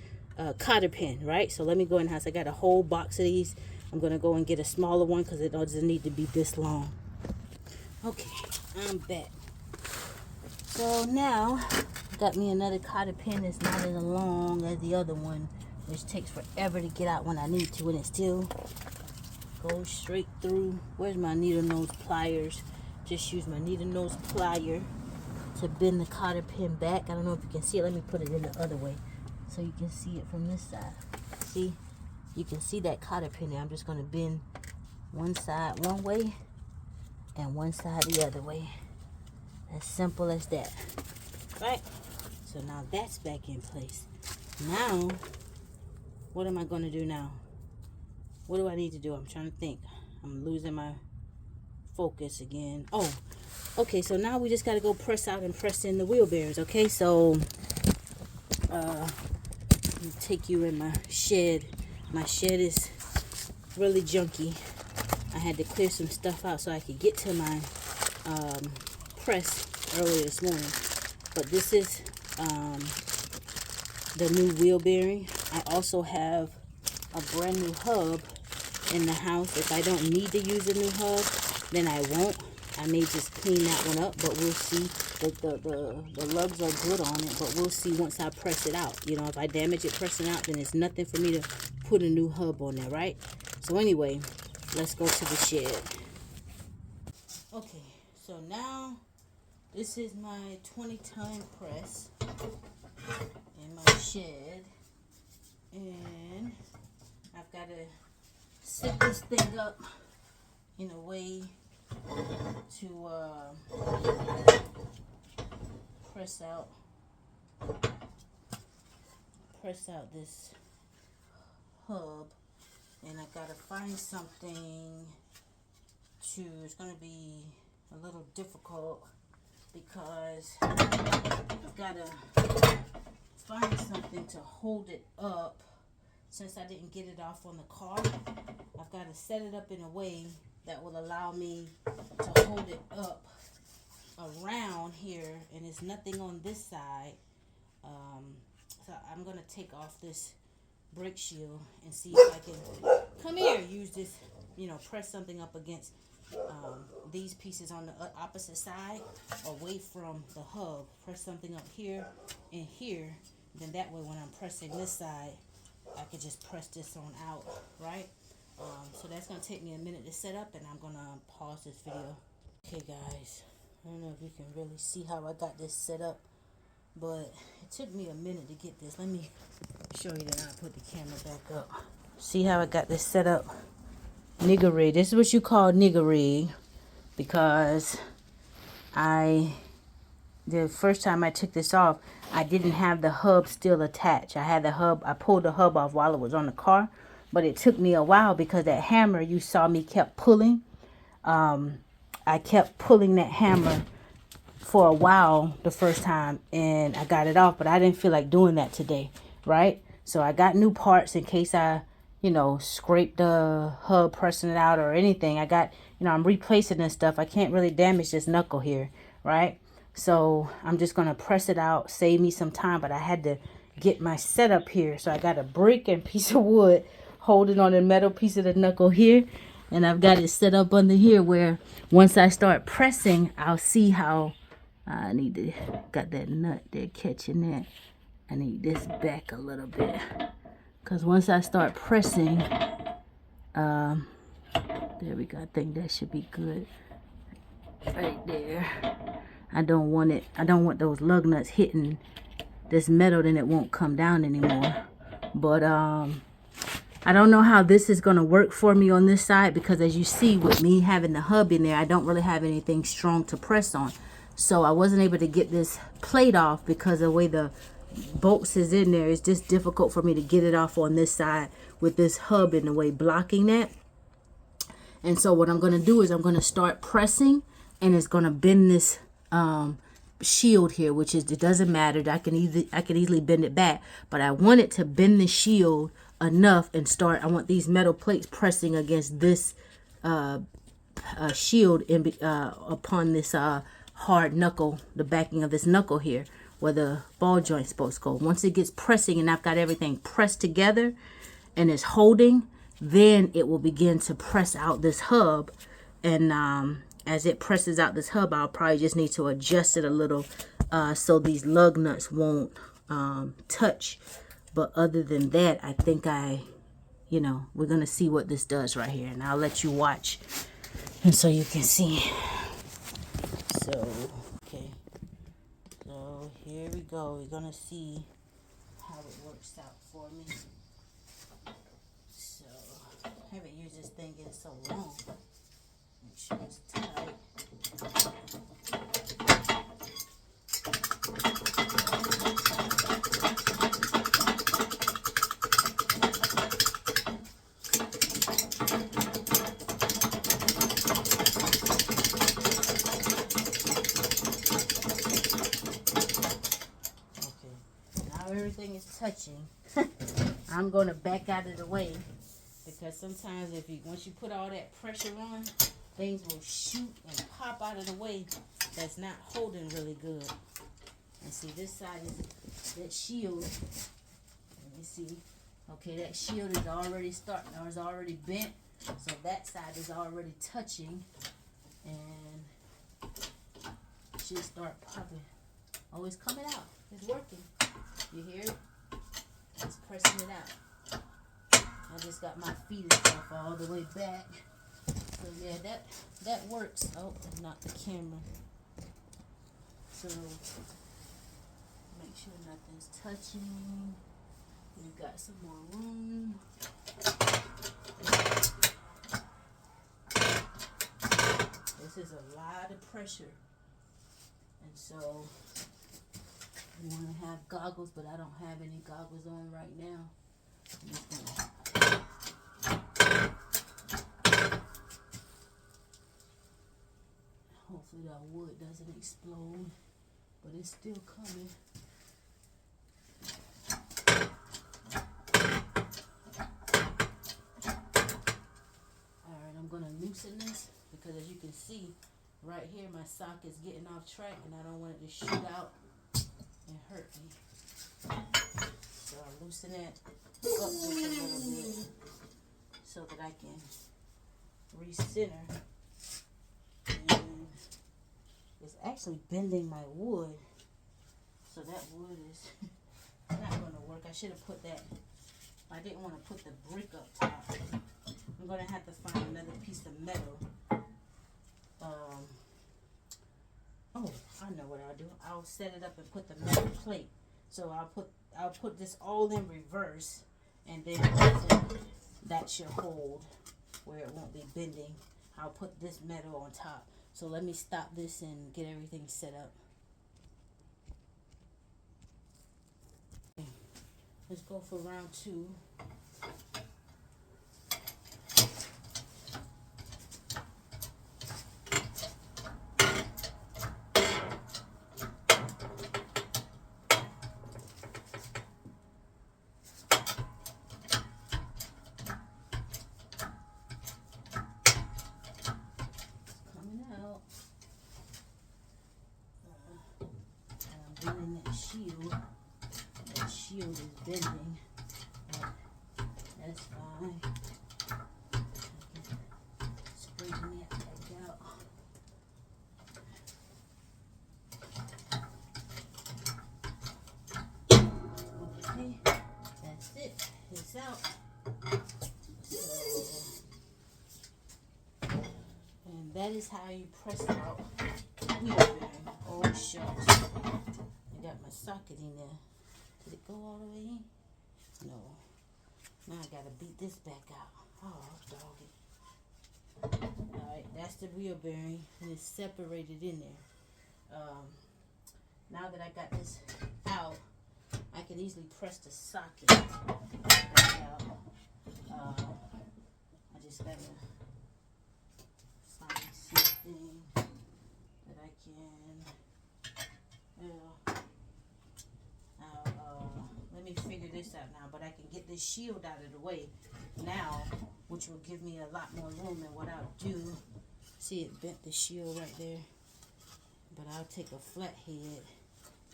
Cotter pin, right? So let me go in the house. I got a whole box of these. I'm going to go and get a smaller one because it doesn't need to be this long. Okay, I'm back. So now, got me another cotter pin that's not as long as the other one, which takes forever to get out when I need to, and it still goes straight through. Where's my needle nose pliers? Just use my needle nose plier to bend the cotter pin back. I don't know if you can see it. Let me put it in the other way so you can see it from this side. See? You can see that cotter pin there. I'm just going to bend one side one way and one side the other way. As simple as that. Right? So now that's back in place. Now, what am I going to do now? What do I need to do? I'm trying to think. I'm losing my focus again. Oh, okay. So now we just got to go press out and press in the wheel bearings. Okay, so let me take you in my shed. My shed is really junky. I had to clear some stuff out so I could get to my press earlier this morning. But this is the new wheel bearing. I also have a brand new hub in the house. If I don't need to use a new hub, then I won't. I may just clean that one up, but we'll see. The lugs are good on it, but we'll see once I press it out. You know, if I damage it pressing out, then it's nothing for me to put a new hub on there, right? So anyway, let's go to the shed. Okay, so now this is my 20-ton press in my shed, and I've got to set this thing up in a way to press out this hub, and I gotta find something to. It's gonna be a little difficult because I've gotta find something to hold it up. Since I didn't get it off on the car, I've got to set it up in a way that will allow me to hold it up around here, and there's nothing on this side. So I'm going to take off this brake shield and see if I can come here, use this, you know, press something up against these pieces on the opposite side away from the hub. Press something up here and here. Then that way when I'm pressing this side, I can just press this on out, right? So that's going to take me a minute to set up, and I'm going to pause this video. Okay, guys. I don't know if you can really see how I got this set up, but it took me a minute to get this. Let me show you that I put the camera back up. See how I got this set up? Nigger rig. This is what you call nigger rig, because the first time I took this off, I didn't have the hub still attached. I had the hub, I pulled the hub off while it was on the car, but it took me a while because that hammer you saw me kept pulling. I kept pulling that hammer for a while the first time, and I got it off, but I didn't feel like doing that today, right? So I got new parts in case I, you know, scrape the hub pressing it out or anything. I got, you know, I'm replacing this stuff. I can't really damage this knuckle here, right? So I'm just going to press it out, save me some time, but I had to get my setup here. So I got a brick and piece of wood holding on the metal piece of the knuckle here. And I've got it set up under here where once I start pressing, I'll see how I need to, got that nut there catching that. I need this back a little bit. Because once I start pressing, there we go. I think that should be good. Right there. I don't want it, I don't want those lug nuts hitting this metal, then it won't come down anymore. But I don't know how this is going to work for me on this side, because as you see with me having the hub in there, I don't really have anything strong to press on. So I wasn't able to get this plate off because the way the bolts is in there. It's just difficult for me to get it off on this side with this hub in the way blocking that. And so what I'm going to do is I'm going to start pressing, and it's going to bend this shield here, which is, it doesn't matter. I can easily bend it back, but I want it to bend the shield enough and start. I want these metal plates pressing against this shield in upon this hard knuckle, the backing of this knuckle here, where the ball joint's supposed to go. Once it gets pressing and I've got everything pressed together and it's holding, then it will begin to press out this hub. And as it presses out this hub, I'll probably just need to adjust it a little so these lug nuts won't touch. But other than that, I think you know, we're going to see what this does right here. And I'll let you watch, and so you can see. So, okay. So, here we go. We're going to see how it works out for me. So, I haven't used this thing in so long. Make sure it's tight. Everything is touching. I'm going to back out of the way, because sometimes once you put all that pressure on, things will shoot and pop out of the way that's not holding really good. And see, this side is that shield. Let me see. Okay, that shield is already already bent, so that side is already touching, and it should start popping. Oh, it's coming out. It's working. You hear it? It's pressing it out. I just got my feet and stuff all the way back. So yeah, that works. Oh, not the camera. So make sure nothing's touching. We've got some more room. This is a lot of pressure. And so you want to have goggles, but I don't have any goggles on right now. Hopefully that wood doesn't explode, but it's still coming. Alright, I'm going to loosen this, because as you can see, right here my sock is getting off track, and I don't want it to shoot out and hurt me. So I loosen it, up just a little bit so that I can recenter. And it's actually bending my wood, so that wood is not going to work. I should have put that. I didn't want to put the brick up top. I'm going to have to find another piece of metal. Oh, I know what I'll do. I'll set it up and put the metal plate. So I'll put this all in reverse, and then that should hold where it won't be bending. I'll put this metal on top. So let me stop this and get everything set up. Okay. Let's go for round 2. Bending that shield. That shield is bending. That's fine. Straighten that back out. Okay, that's it. It's out. And that is how you press out wheel bearing. Oh shucks. I got my socket in there. Did it go all the way in? No. Now I gotta beat this back out. Oh, dog it. Alright, that's the wheel bearing. And it's separated in there. Now that I got this out, I can easily press the socket back out. I just gotta find something that I can, let me figure this out now, but I can get this shield out of the way now, which will give me a lot more room. And what I'll do, see it bent the shield right there, but I'll take a flat head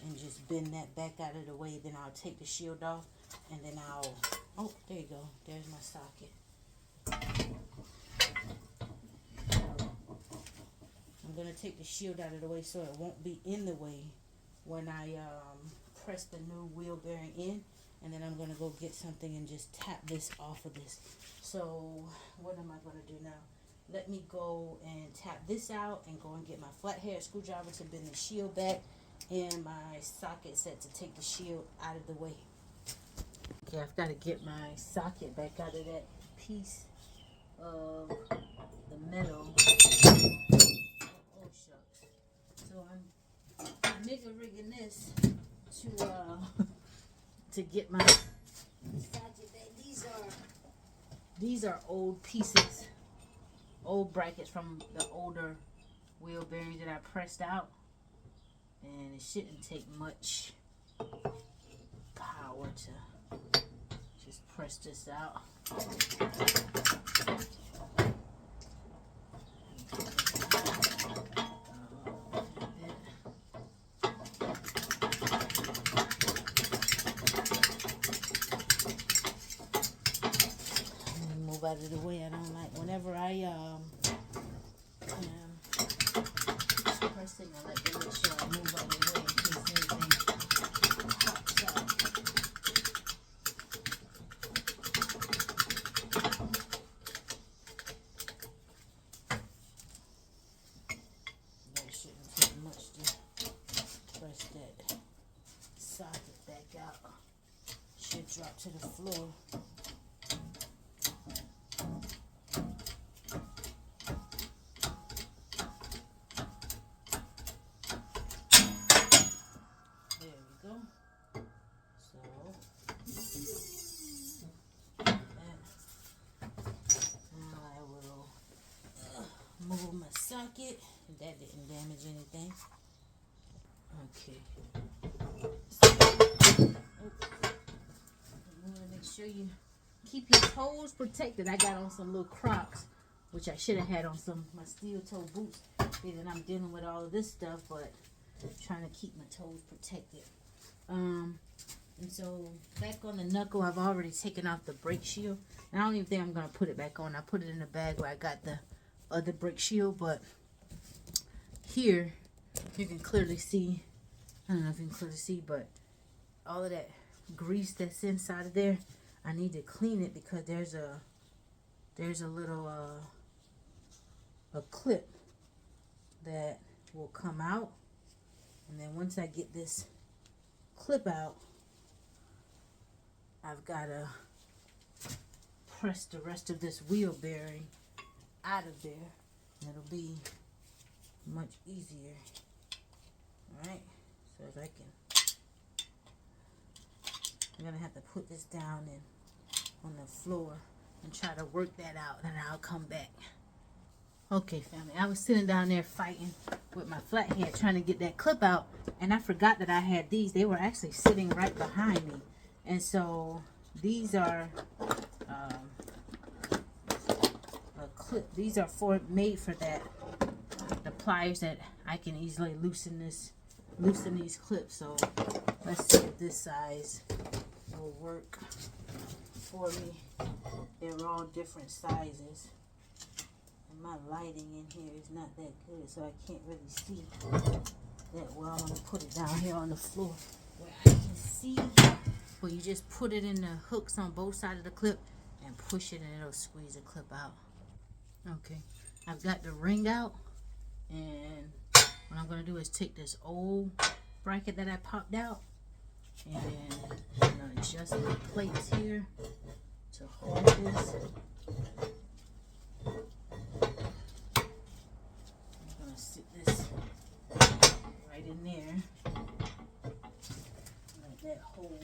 and just bend that back out of the way. Then I'll take the shield off, and then I'll, oh, there you go, there's my socket. I'm going to take the shield out of the way so it won't be in the way when I press the new wheel bearing in. And then I'm going to go get something and just tap this off of this. So what am I going to do now? Let me go and tap this out and go and get my flathead screwdriver to bend the shield back, and my socket set to take the shield out of the way. Okay, I've got to get my socket back out of that piece of the metal. Oh shucks. So I'm nigger rigging this to get my socket back. These are old pieces, old brackets from the older wheel bearings that I pressed out, and it shouldn't take much power to just press this out. Move out of the way. I don't like whenever I pressing, I like to make sure I move out of the way in case anything pops out. That shouldn't take much to press that socket back out. Should drop to the floor. Move my socket. That didn't damage anything. Okay. You want to make sure you keep your toes protected. I got on some little Crocs, which I should have had on some my steel toe boots. Then I'm dealing with all of this stuff, but trying to keep my toes protected. And so back on the knuckle, I've already taken off the brake shield. And I don't even think I'm going to put it back on. I put it in the bag where I got the other brake shield. But here, you can clearly see, I don't know if you can clearly see, but all of that grease that's inside of there, I need to clean it because there's a little a clip that will come out. And then once I get this clip out, I've got to press the rest of this wheel bearing out of there, and it'll be much easier. Alright, so if I can, I'm gonna have to put this down and on the floor and try to work that out, and I'll come back. Okay, family, I was sitting down there fighting with my flathead trying to get that clip out, and I forgot that I had these. They were actually sitting right behind me. And so these are a clip. These are made for that. The pliers that I can easily loosen these clips. So let's see if this size will work for me. They're all different sizes. And my lighting in here is not that good, so I can't really see that well. I'm gonna put it down here on the floor where I can see. Well, you just put it in the hooks on both sides of the clip and push it, and it'll squeeze the clip out. Okay, I've got the ring out, and what I'm going to do is take this old bracket that I popped out, and I'm going to adjust my plates here to hold this. I'm going to sit this right in there, let that hold.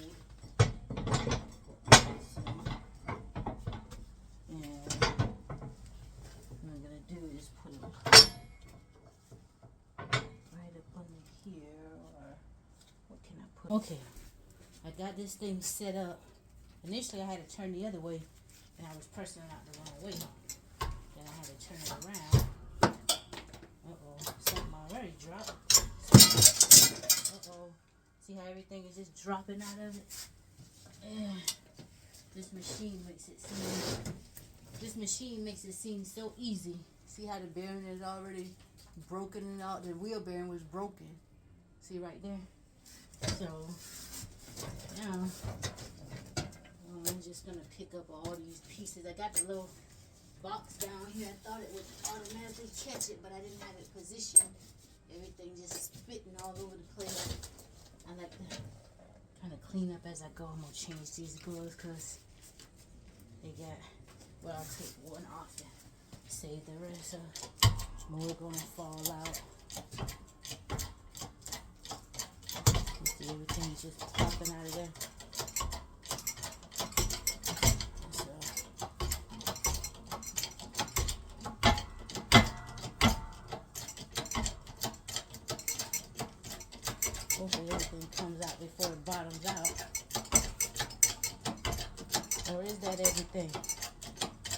Okay, I got this thing set up. Initially, I had to turn the other way, and I was pressing it out the wrong way. Then I had to turn it around. Uh-oh, something already dropped. Uh-oh, see how everything is just dropping out of it? This machine makes it seem so easy. See how the bearing is already broken and all, the wheel bearing was broken. See right there? So now I'm just gonna pick up all these pieces. I got the little box down here. I thought it would automatically catch it, but I didn't have it positioned. Everything just spitting all over the place. I like to kind of clean up as I go. I'm gonna change these gloves because they got, well, I'll take one off and save the rest. More gonna fall out. Everything's just popping out of there. So, hopefully everything comes out before it bottoms out. Or is that everything?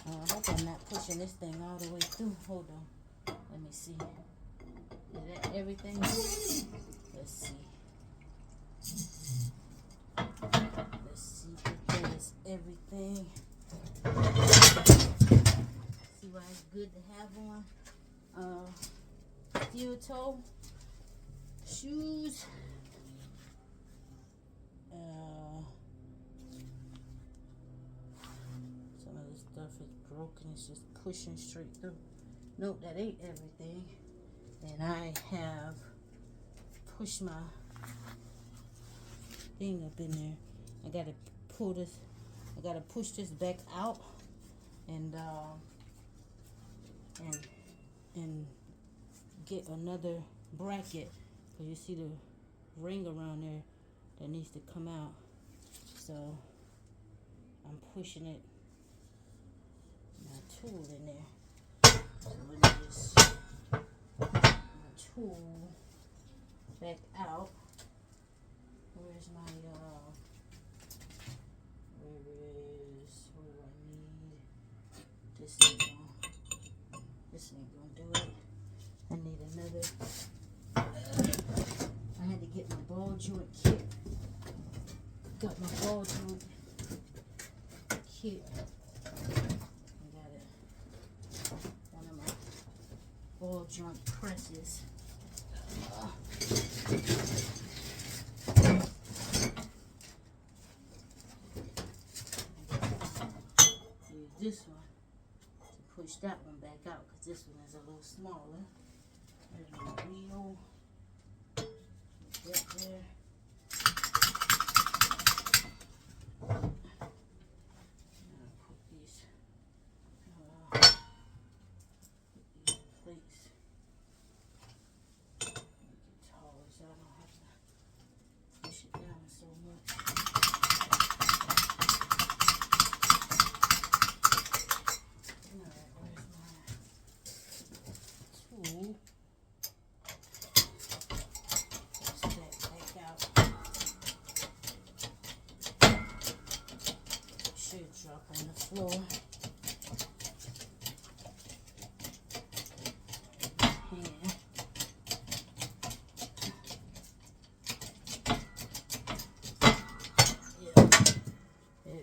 I hope I'm not pushing this thing all the way through. Hold on. Let me see. Is that everything? Let's see. Let's see if that is everything. See why it's good to have on. Steel toe shoes. Some of this stuff is broken. It's just pushing straight through. Nope, that ain't everything. And I have pushed my thing up in there. I gotta pull this. I gotta push this back out, and get another bracket, because you see the ring around there that needs to come out. So I'm pushing it, my tool in there. So let me just put my tool back out. Where's my what do I need? This ain't gonna do it. I need another. I had to get my ball joint kit. got my ball joint kit. I got it. One of my ball joint presses. Use this one to push that one back out because this one is a little smaller. There's my wheel. Put that there. Drop on the floor. Yeah. There we go.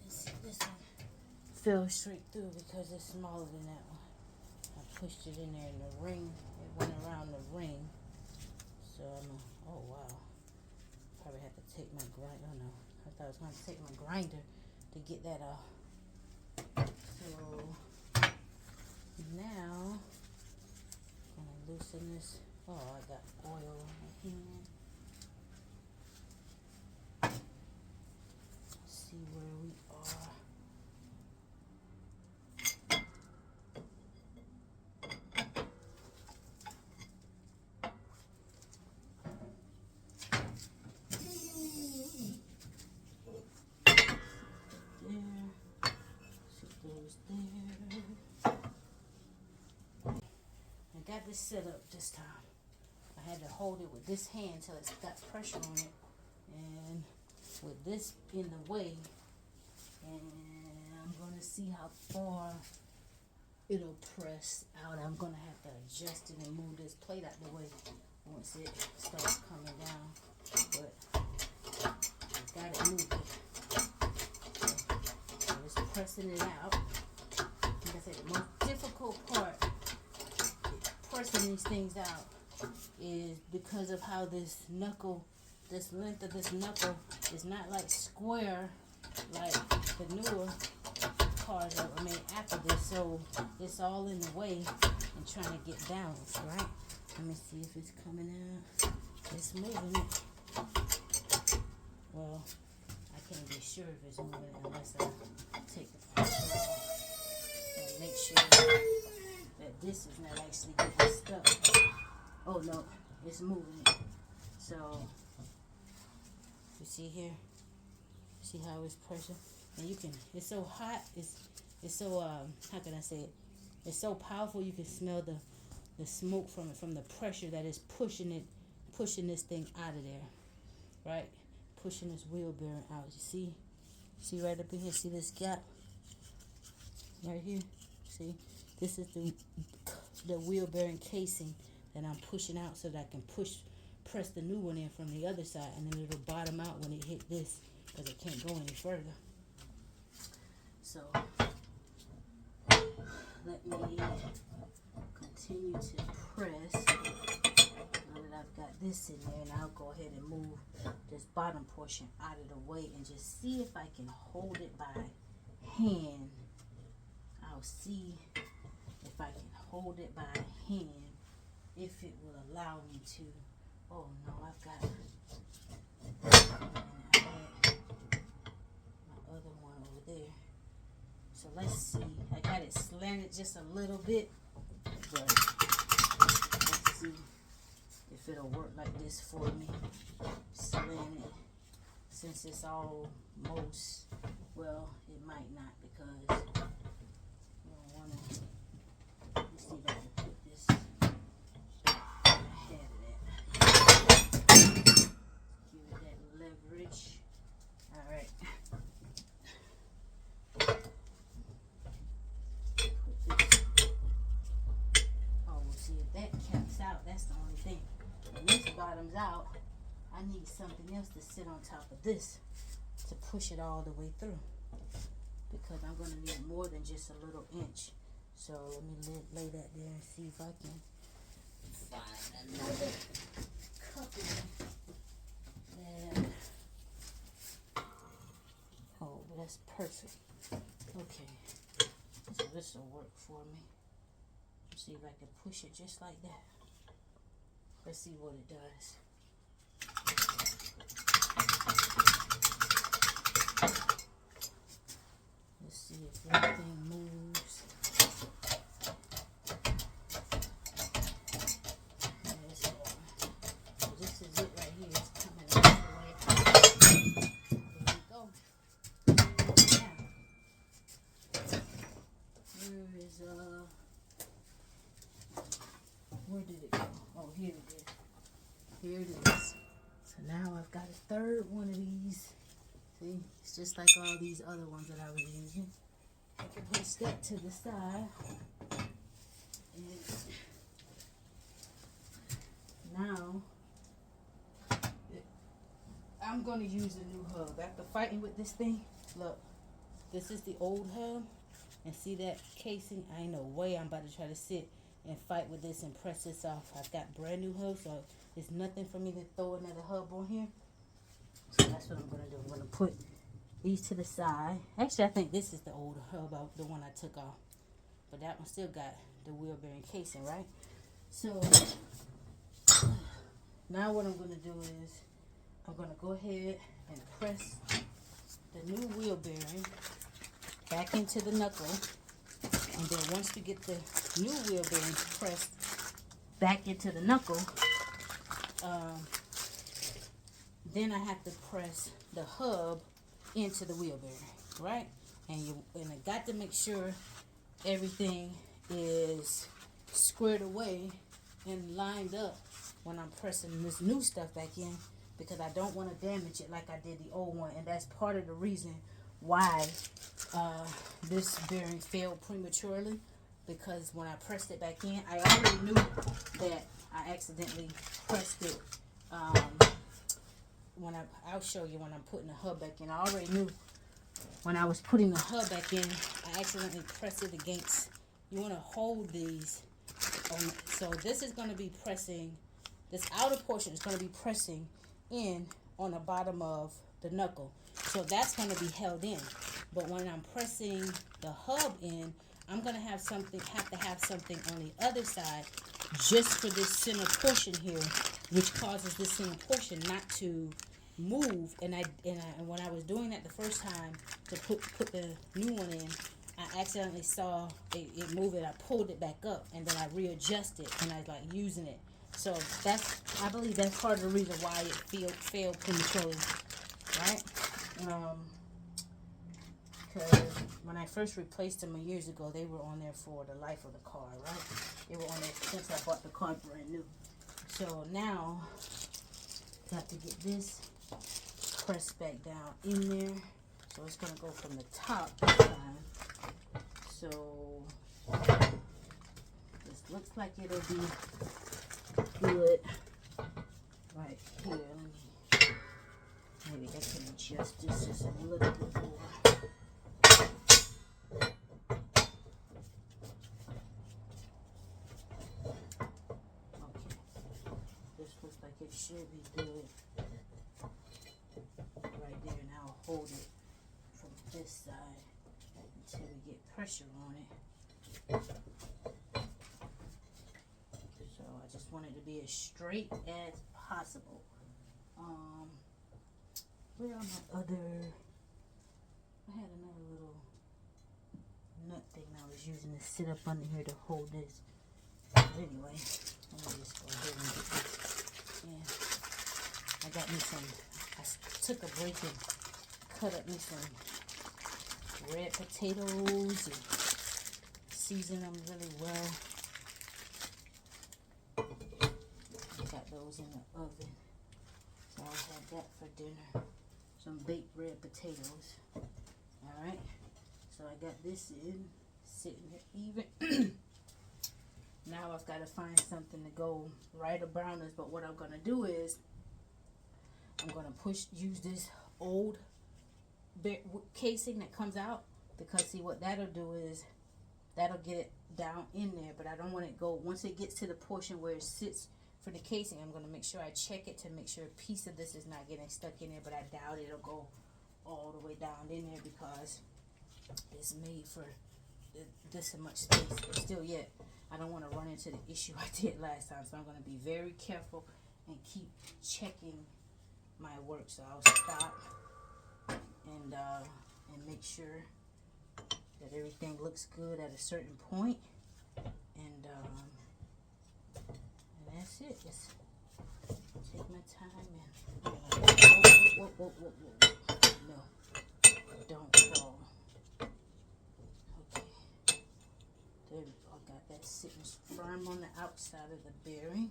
This one fell straight through because it's smaller than that one. I pushed it in there in the ring. It went around the ring. So oh wow. Probably have to take my grinder. Oh no. I thought I was going to take my grinder to get that off. So now I'm going to loosen this. Oh, I got oil on my hand. Let's see where we are. Got this set up this time. I had to hold it with this hand until it's got pressure on it, and with this in the way, and I'm gonna see how far it'll press out. I'm gonna have to adjust it and move this plate out the way once it starts coming down, but I got it moving. So just pressing it out. Like I said, the most difficult part pressing these things out is because of how this knuckle, this length of this knuckle is not like square like the newer cars that were made after this, so it's all in the way and trying to get balanced, right? Let me see if it's coming out. It's moving it. Well, I can't be sure if it's moving unless I take the pressure off and make sure that this is not actually getting stuck. Oh no, it's moving it. So you see here, see how it's pressure, and you can. It's so hot. It's so how can I say it? It's so powerful. You can smell the smoke from it, from the pressure that is pushing this thing out of there, right? Pushing this wheel bearing out. You see right up in here. See this gap right here. See. This is the wheel bearing casing that I'm pushing out so that I can press the new one in from the other side, and then it'll bottom out when it hit this because it can't go any further. So let me continue to press now that I've got this in there, and I'll go ahead and move this bottom portion out of the way and just see if I can hold it by hand. I'll see if I can hold it by hand, if it will allow me to. Oh no, I've got my other one over there. So let's see. I got it slanted just a little bit, but let's see if it'll work like this for me. Slanted, since it's almost, well, it might not because I don't want to. Let's see if I can put this ahead of that. Give it that leverage. Alright. Oh, we'll see if that caps out. That's the only thing. And this bottoms out. I need something else to sit on top of this to push it all the way through, because I'm going to need more than just a little inch. So let me lay that there and see if I can find another couple that, oh, that's perfect. Okay, so this will work for me. Let's see if I can push it just like that. Let's see what it does. Let's see if everything moves. So this is it right here. It's coming all the way. There we go. Now, where did it go? Oh, here it is. Here it is. So now I've got a third one of these. See, it's just like all these other ones that I was using. I can push that to the side. And now, I'm going to use a new hub. After fighting with this thing, look, this is the old hub. And see that casing? I ain't no way I'm about to try to sit and fight with this and press this off. I've got brand new hubs, so it's nothing for me to throw another hub on here. So that's what I'm going to do. I'm going to put these to the side. Actually, I think this is the old hub, the one I took off. But that one still got the wheel bearing casing, right? So now what I'm going to do is I'm going to go ahead and press the new wheel bearing back into the knuckle. And then once we get the new wheel bearing pressed back into the knuckle, then I have to press the hub into the wheel bearing, right? And I got to make sure everything is squared away and lined up when I'm pressing this new stuff back in, because I don't want to damage it like I did the old one. And that's part of the reason why this bearing failed prematurely, because when I pressed it back in, I already knew that I accidentally pressed it. I'll show you when I'm putting the hub back in. I already knew when I was putting the hub back in, I accidentally pressed it against. You want to hold these so this is going to be pressing, this outer portion is going to be pressing in on the bottom of the knuckle. So that's going to be held in. But when I'm pressing the hub in, I'm going to have something on the other side just for this center portion here, which causes this center portion not to move. And when I was doing that the first time to put the new one in, I accidentally saw it move it. I pulled it back up and then I readjusted and I was like using it. So I believe that's part of the reason why it failed prematurely, right? Because when I first replaced them years ago, they were on there for the life of the car, right? They were on there since I bought the car brand new. So now, got to get this pressed back down in there. So it's going to go from the top this time. So this looks like it'll be good right here. Maybe I can adjust this just a little bit more. Okay, this looks like it should be good right there. And I'll hold it from this side until we get pressure on it. So I just want it to be as straight as possible. Where are my other? I had another little nut thing I was using to sit up under here to hold this. But anyway, let me just go ahead and get this. Yeah, I got me some. I took a break and cut up me some red potatoes and seasoned them really well. I got those in the oven, so I'll have that for dinner. Some baked red potatoes. Alright, so I got this in, sitting here even. Now I've got to find something to go right around this, but what I'm going to do is I'm going to use this old casing that comes out, because see what that'll do is that'll get it down in there, but I don't want it go, once it gets to the portion where it sits for the casing, I'm going to make sure I check it to make sure a piece of this is not getting stuck in there, but I doubt it'll go all the way down in there because it's made for this much space. But still yet, I don't want to run into the issue I did last time, so I'm going to be very careful and keep checking my work. So I'll stop and make sure that everything looks good at a certain point, and that's it. Just take my time and whoa. No, don't fall. Okay, there we go. I got that sitting firm on the outside of the bearing.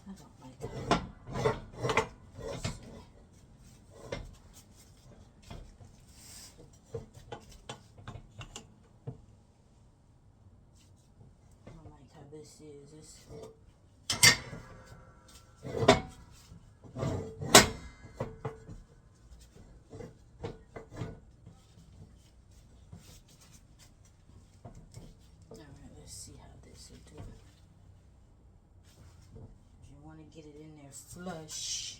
I don't like that. This is alright, let's see how this will do. You want to get it in there flush.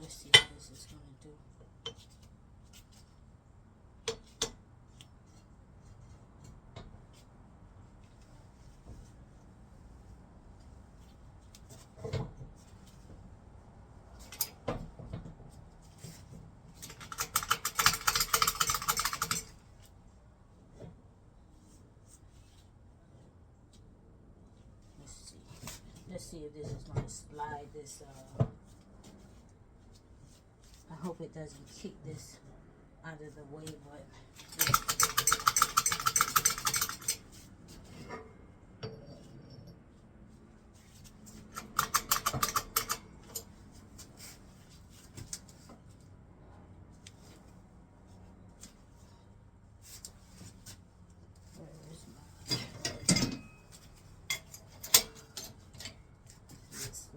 Let's see what this is going to do. Let's see if this is going to slide this. I hope it doesn't kick this out of the way, but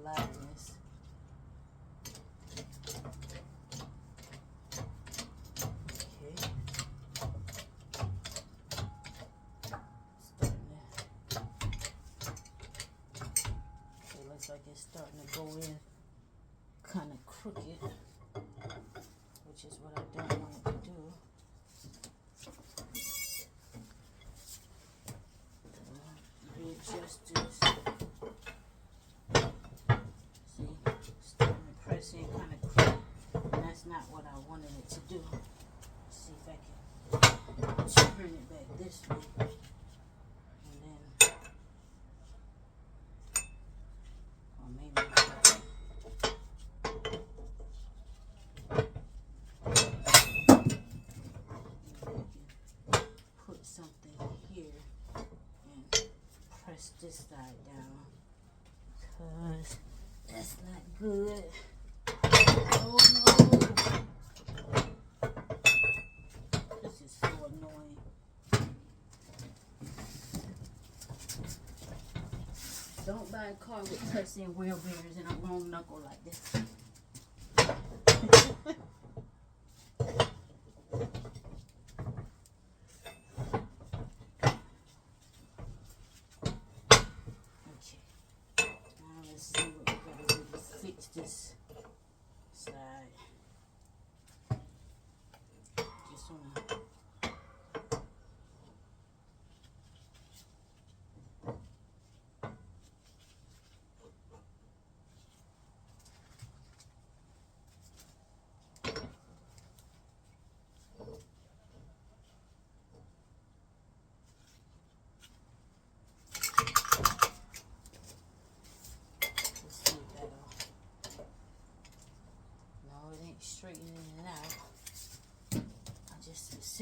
lightness. Okay. It looks like it's starting to go in kind of crooked, which is what I don't want it to do. Readjust this. Pressing kind of quick, and that's not what I wanted it to do. Let's see if I can turn it back this way, and then, or maybe put something here and press this side down, because that's not good. Oh no! This is so annoying. Don't buy a car with press-in wheel bearings and a long knuckle like this. Okay. Now let's see what we gotta do to fix this side. Just wanna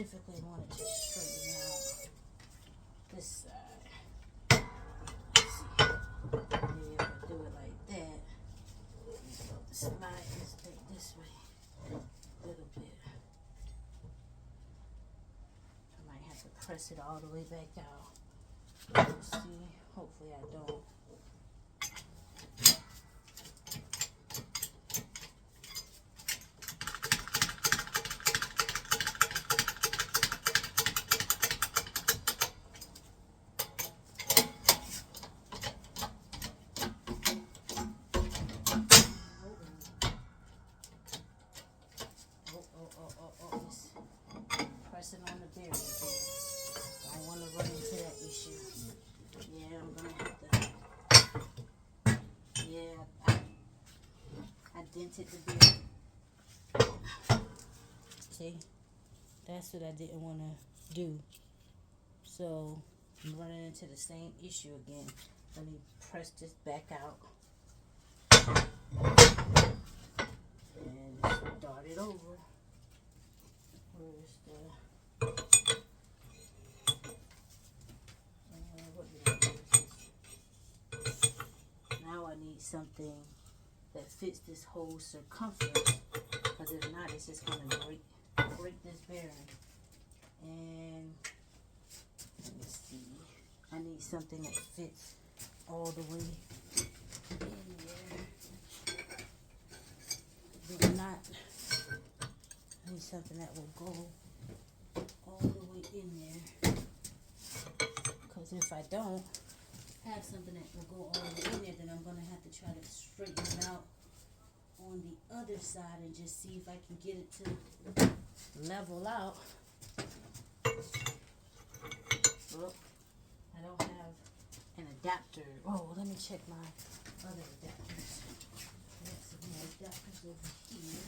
specifically wanted to straighten out this side. Let's see. Maybe if I do it like that, slide this thing this way a little bit. I might have to press it all the way back out. Let's see. Hopefully I don't. Pressing on the bearing again. Don't want to run into that issue. Yeah, I'm gonna have to. Yeah, I dented the bearing. See, that's what I didn't want to do. So I'm running into the same issue again. Let me press this back out and start it over. Where's the now I need something that fits this whole circumference, because if not, it's just going to break this bearing. And let me see, I need something that fits all the way in there. If not, I need something that will go all the way in there. Because if I don't have something that will go all the way in there, then I'm going to have to try to straighten it out on the other side and just see if I can get it to level out. Look, I don't have an adapter. Oh, let me check my other adapters. There's some more adapters over here.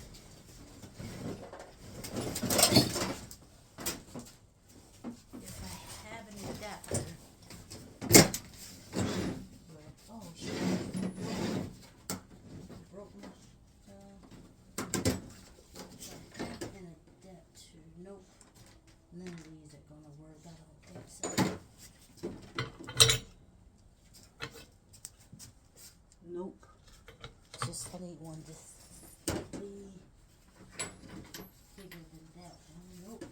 If I have an adapter. Oh, shit. Broke my an adapter. Nope. None of these are gonna work. I don't think so. Nope. Just I need one just slightly bigger than that one. Nope.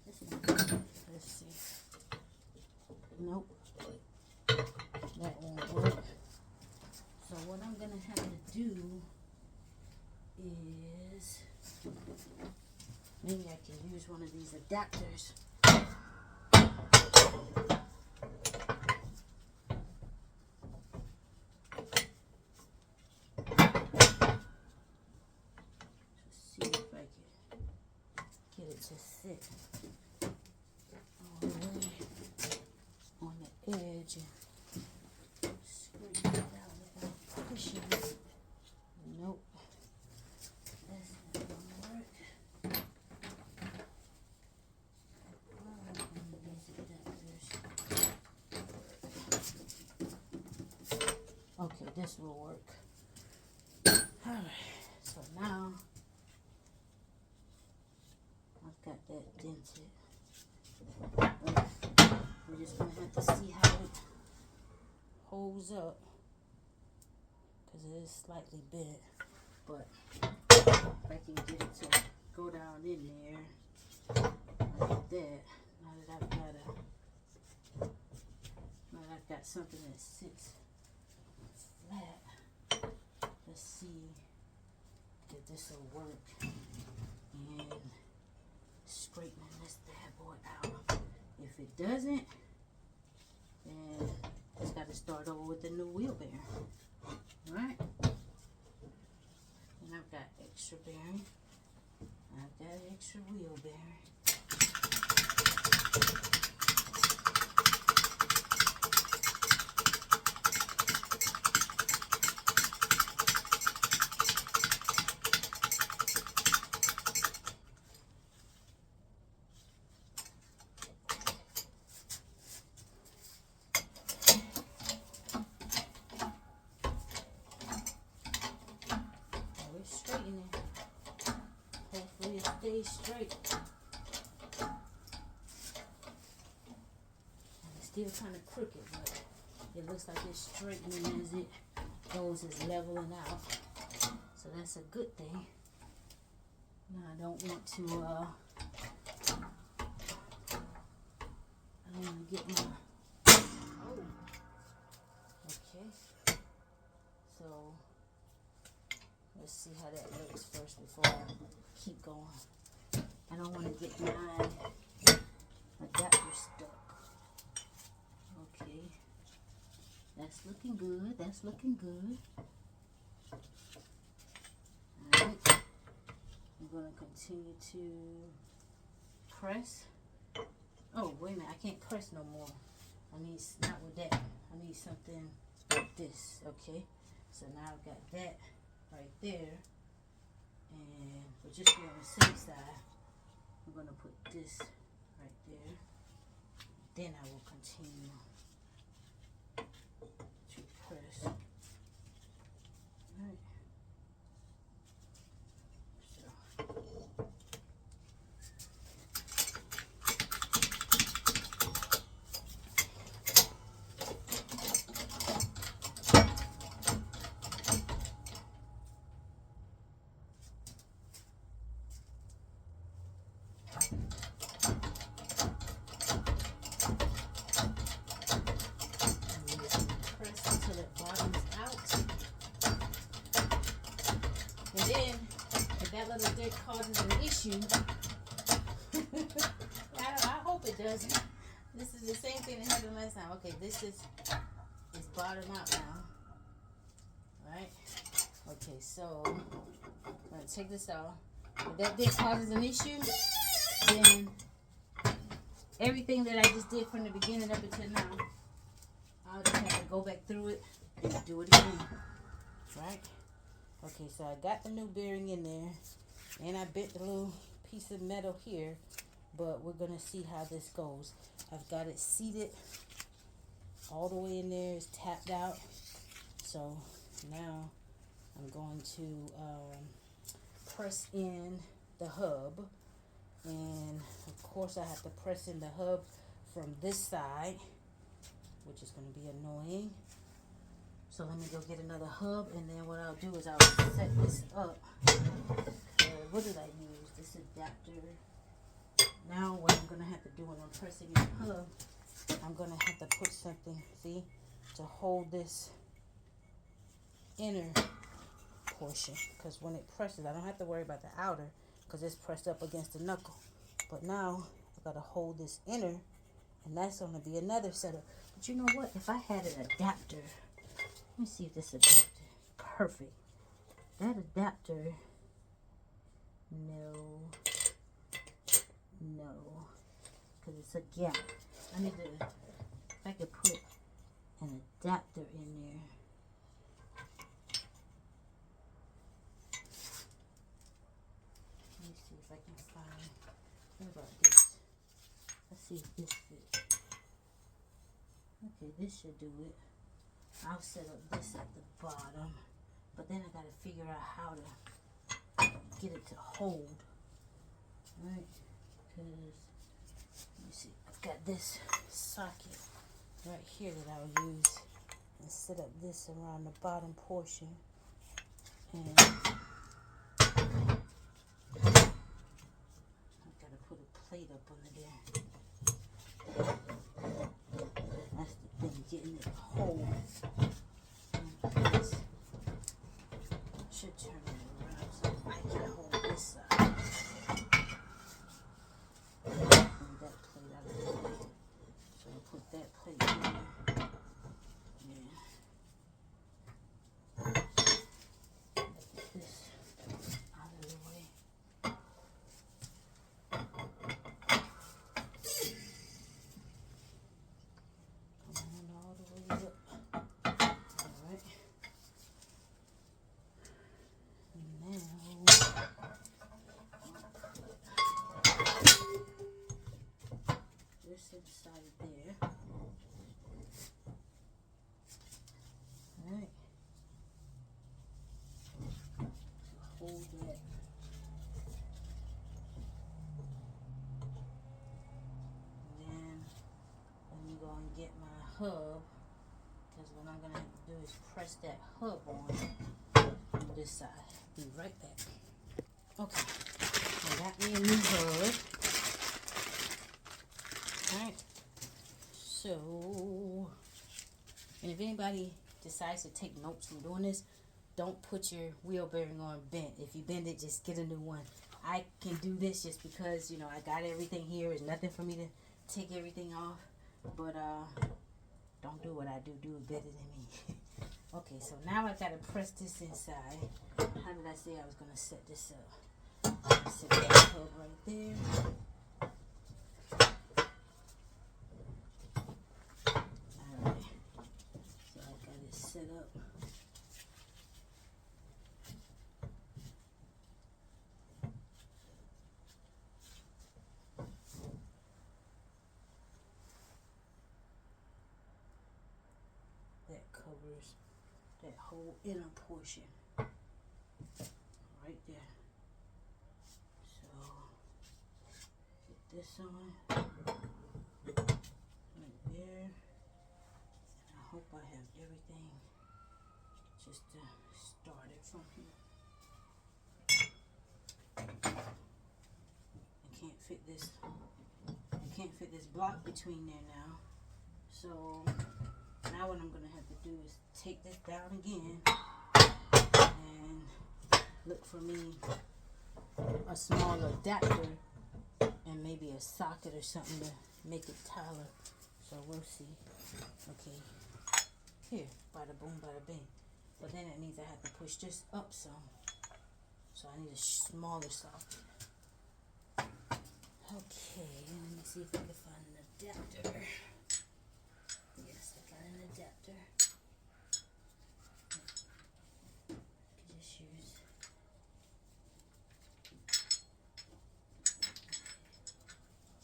This one. Let's see. Nope. That won't work. So what I'm gonna have to do is maybe I can use one of these adapters. See if I can get it to sit all the way on the edge and scrape it out without pushing it. Nope. That's not gonna work. Okay, this will work. Alright, so now I've got that dented. We're just going to have to see how it holds up, because it is slightly bent. But if I can get it to go down in there like that, now that I've got something that sits flat, let's see if this will work. And straightening this bad boy out. If it doesn't, then it's got to start over with the new wheel bearing. Alright? And I've got extra bearing. I've got extra wheel bearing. Straightening. stays straight. And it's still kind of crooked, but it looks like it's straightening as it goes, it's leveling out. So that's a good thing. Now I don't want to get my, oh, okay. So let's see how that looks first before I keep going. I don't want to get my adapter stuck. Okay, that's looking good. That's looking good. Alright, I'm going to continue to press. Oh, wait a minute, I can't press no more. I need, not with that. I need something like this, okay? So now I've got that right there. And we'll just be on the safe side. I'm going to put this right there. Then I will continue to press. Alright. So. That dip causes an issue. I hope it doesn't. This is the same thing that happened last time. Okay, this is bottom out now. Alright. Okay, so I'm gonna take this off. If that dip causes an issue, then everything that I just did from the beginning up until now, I'll just have to go back through it and do it again. Right? Okay, so I got the new bearing in there, and I bent the little piece of metal here, but we're going to see how this goes. I've got it seated all the way in there. It's tapped out. So now I'm going to press in the hub, and of course I have to press in the hub from this side, which is going to be annoying. So let me go get another hub, and then what I'll do is I'll set this up. What did I use? This adapter. Now what I'm going to have to do when I'm pressing in the hub, I'm going to have to put something, see, to hold this inner portion. Because when it presses, I don't have to worry about the outer because it's pressed up against the knuckle. But now I've got to hold this inner, and that's going to be another setup. But you know what? If I had an adapter, let me see if this adapter, perfect. That adapter, no, because it's a gap. I need to, if I could put an adapter in there. Let me see if I can find, what about this? Let's see if this fits. Okay, this should do it. I'll set up this at the bottom, but then I gotta figure out how to get it to hold. Right? Because let me see, I've got this socket right here that I'll use and set up this around the bottom portion. And I've gotta put a plate up under there. That's the thing, getting it to hold. Should turn it around so I can hold this side. Move that plate out of the way. So I'll put that plate in there. Get this out of the way. get my hub, because what I'm going to have to do is press that hub on this side. Be right back. Okay, I got me a new hub. Alright, so, and if anybody decides to take notes from doing this, don't put your wheel bearing on bent. If you bend it, just get a new one. I can do this just because, you know, I got everything here. It's nothing for me to take everything off. But, don't do what I do. Do it better than me. Okay, so now I got to press this inside. How did I say I was going to set this up? Set that hub right there. Alright. So I got it set up. That covers that whole inner portion right there. So get this on right there, and I hope I have everything just to start it from here. I can't fit this block between there now. So now what I'm gonna have to do is take this down again and look for me a small adapter and maybe a socket or something to make it taller. So we'll see. Okay, here, bada boom, bada bing. But then it means I have to push this up some. So I need a smaller socket. Okay, let me see if I can find an adapter. Yes, I got an adapter. Could just use.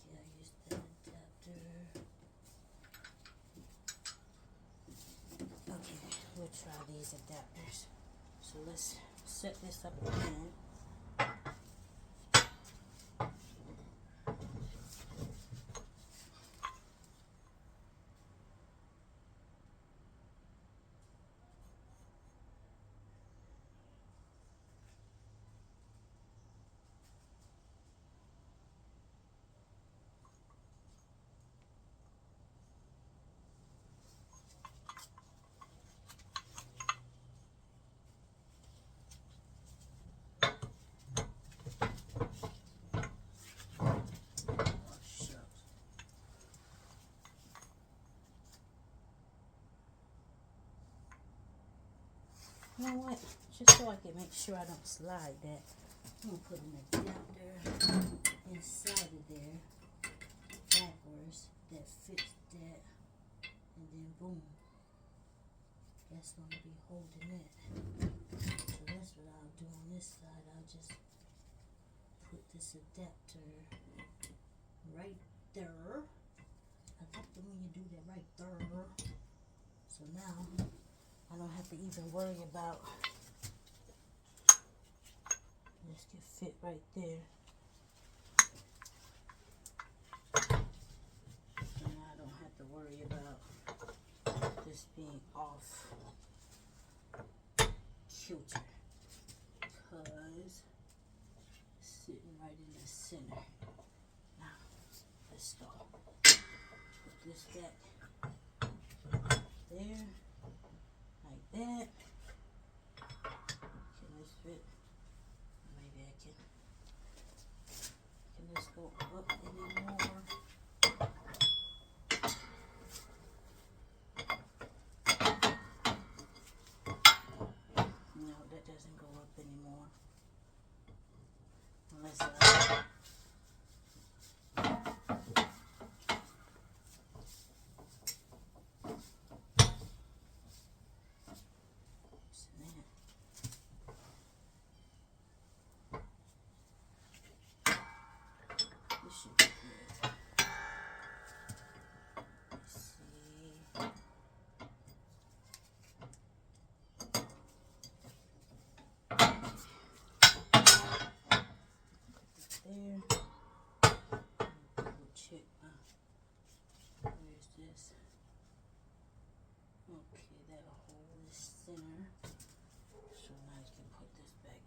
Yeah, I used that adapter. Okay, we'll try these adapters. So let's set this up again. You know what? Just so I can make sure I don't slide that, I'm going to put an adapter inside of there, backwards, that fits that, and then boom. That's going to be holding it. So that's what I'll do on this side. I'll just put this adapter right there. I like it when you do that right there. So now I don't have to even worry about this can fit right there. So now I don't have to worry about this being off kilter because it's sitting right in the center. Now let's start. Put this back there. Like that. Can this fit? Maybe I can. Can this go up anymore? No, that doesn't go up anymore. Unless center. So now you can put this back.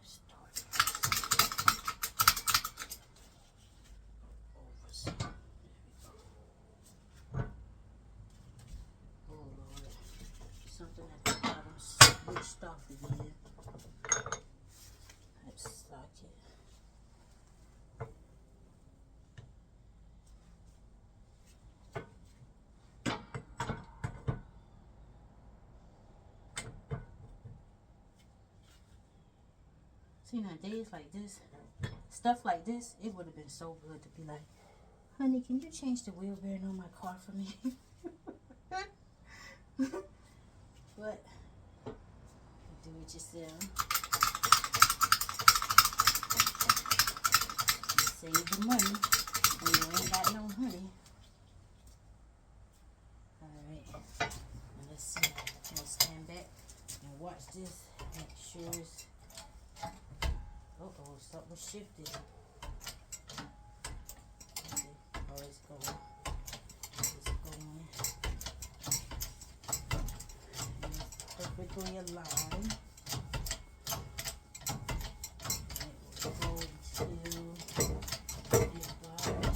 Start over some. There we go. Oh Lord. Something at the bottom switched off again. Let's start it. See, now days like this, stuff like this, it would have been so good to be like, honey, can you change the wheel bearing on my car for me? But do it yourself. You save the money when you ain't got no honey. Alright, now let's see. Let's stand back and watch this. Make sure it's. Uh-oh, something shifted. Let's see. Oh, it's going. It's going. Perfectly aligned. And it will go to the bottom out.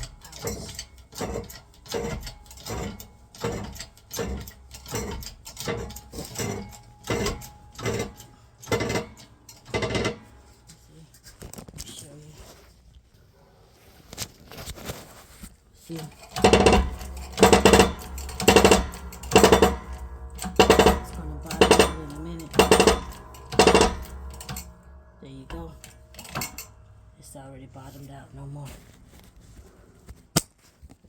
Show you. See. It's gonna bottom out in a minute. There you go. It's already bottomed out, no more.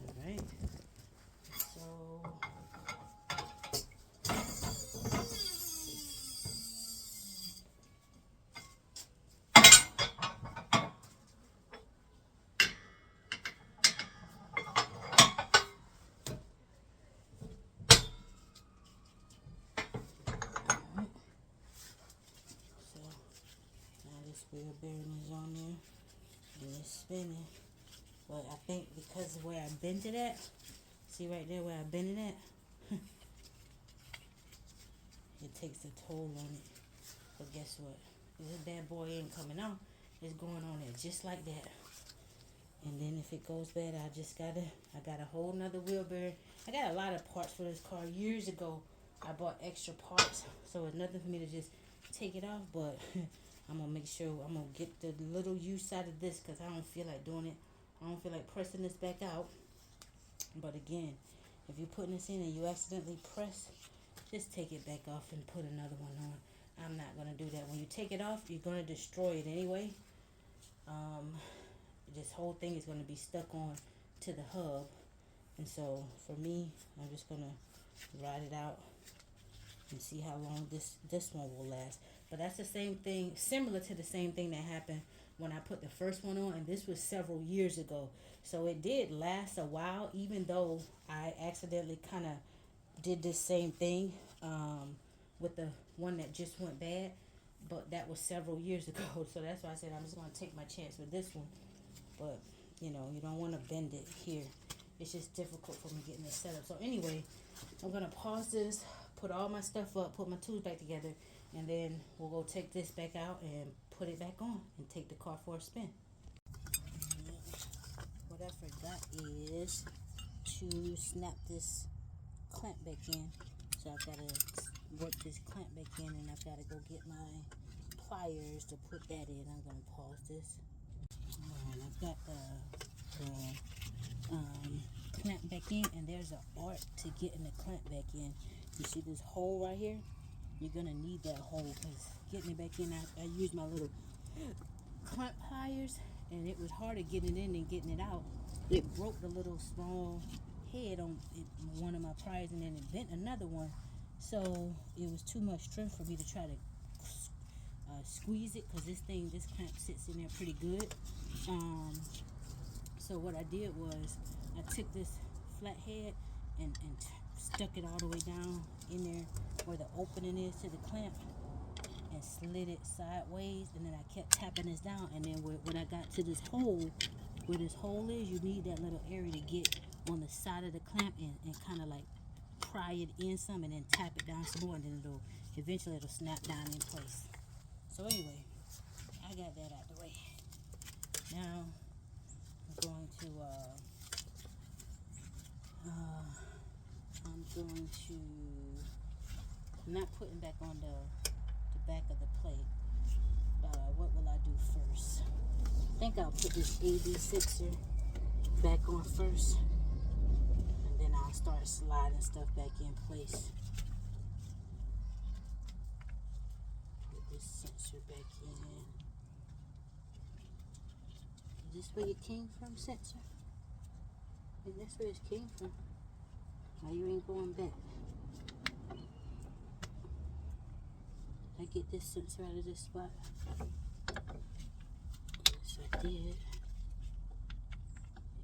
Alright. So wheel bearing is on there and it's spinning, but I think because of where I bent it at, see right there where I bent it at, it takes a toll on it. But guess what, this bad boy ain't coming out. It's going on there just like that. And then if it goes bad, I got a whole nother wheel bearing. I got a lot of parts for this car. Years ago I bought extra parts, so it's nothing for me to just take it off, but I'm going to make sure I'm going to get the little use out of this because I don't feel like doing it. I don't feel like pressing this back out. But again, if you're putting this in and you accidentally press, just take it back off and put another one on. I'm not going to do that. When you take it off, you're going to destroy it anyway. This whole thing is going to be stuck on to the hub. And so for me, I'm just going to ride it out and see how long this one will last. But that's the same thing, similar to the same thing that happened when I put the first one on, and this was several years ago. So it did last a while, even though I accidentally kind of did this same thing with the one that just went bad. But that was several years ago, so that's why I said I'm just going to take my chance with this one. But, you know, you don't want to bend it here. It's just difficult for me getting this set up. So anyway, I'm going to pause this, put all my stuff up, put my tools back together, and then we'll go take this back out and put it back on and take the car for a spin. What I forgot is to snap this clamp back in. So I've got to work this clamp back in, and I've got to go get my pliers to put that in. I'm going to pause this. Alright, I've got the clamp back in, and there's an art to getting the clamp back in. You see this hole right here? You're going to need that hole because getting it back in, I used my little clamp pliers, and it was harder getting it in than getting it out. It broke the little small head on one of my pliers, and then it bent another one. So it was too much strength for me to try to squeeze it because this clamp sits in there pretty good. So what I did was I took this flat head and stuck it all the way down in there where the opening is to the clamp and slid it sideways, and then I kept tapping this down, and then when I got to this hole, where this hole is, you need that little area to get on the side of the clamp and kind of like pry it in some and then tap it down some more, and then eventually it'll snap down in place. So anyway, I got that out the way. Now I'm going to I'm not putting back on the back of the plate. What will I do first? I think I'll put this AB6er back on first, and then I'll start sliding stuff back in place. Put this sensor back in. Is this where you came from, sensor? I think that's where it came from. Why you ain't going back? I get this sensor out of this spot. Yes, I did.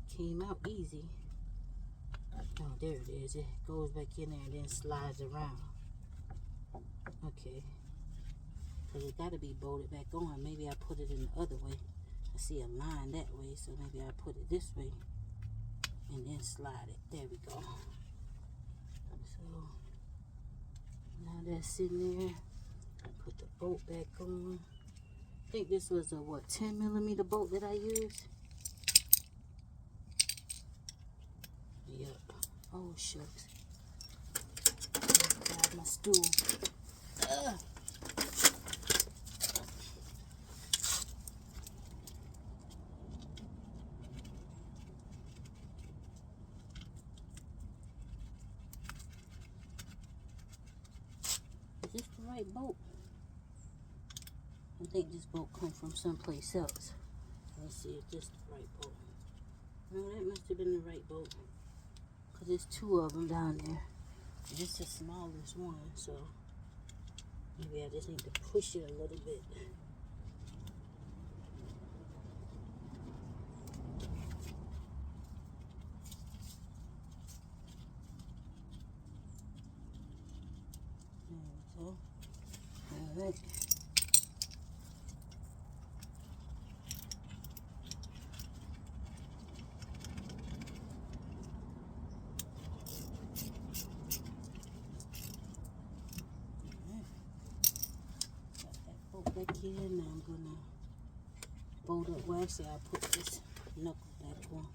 It came out easy. Oh, there it is. It goes back in there and then slides around. Okay. Because it got to be bolted back on. Maybe I put it in the other way. I see a line that way, so maybe I put it this way and then slide it. There we go. So now that's sitting there. Put the bolt back on. I think this was a 10mm bolt that I used. Yep. Oh shucks. Grab my stool. Ugh. Is this the right bolt? I think this bolt come from someplace else. Let's see if this is the right bolt. No, that must have been the right bolt. Because there's two of them down there. And it's the smallest one, so maybe I just need to push it a little bit. There we go. Alright. Back here. Now I'm gonna bolt up. Well, actually, I'll put this knuckle back on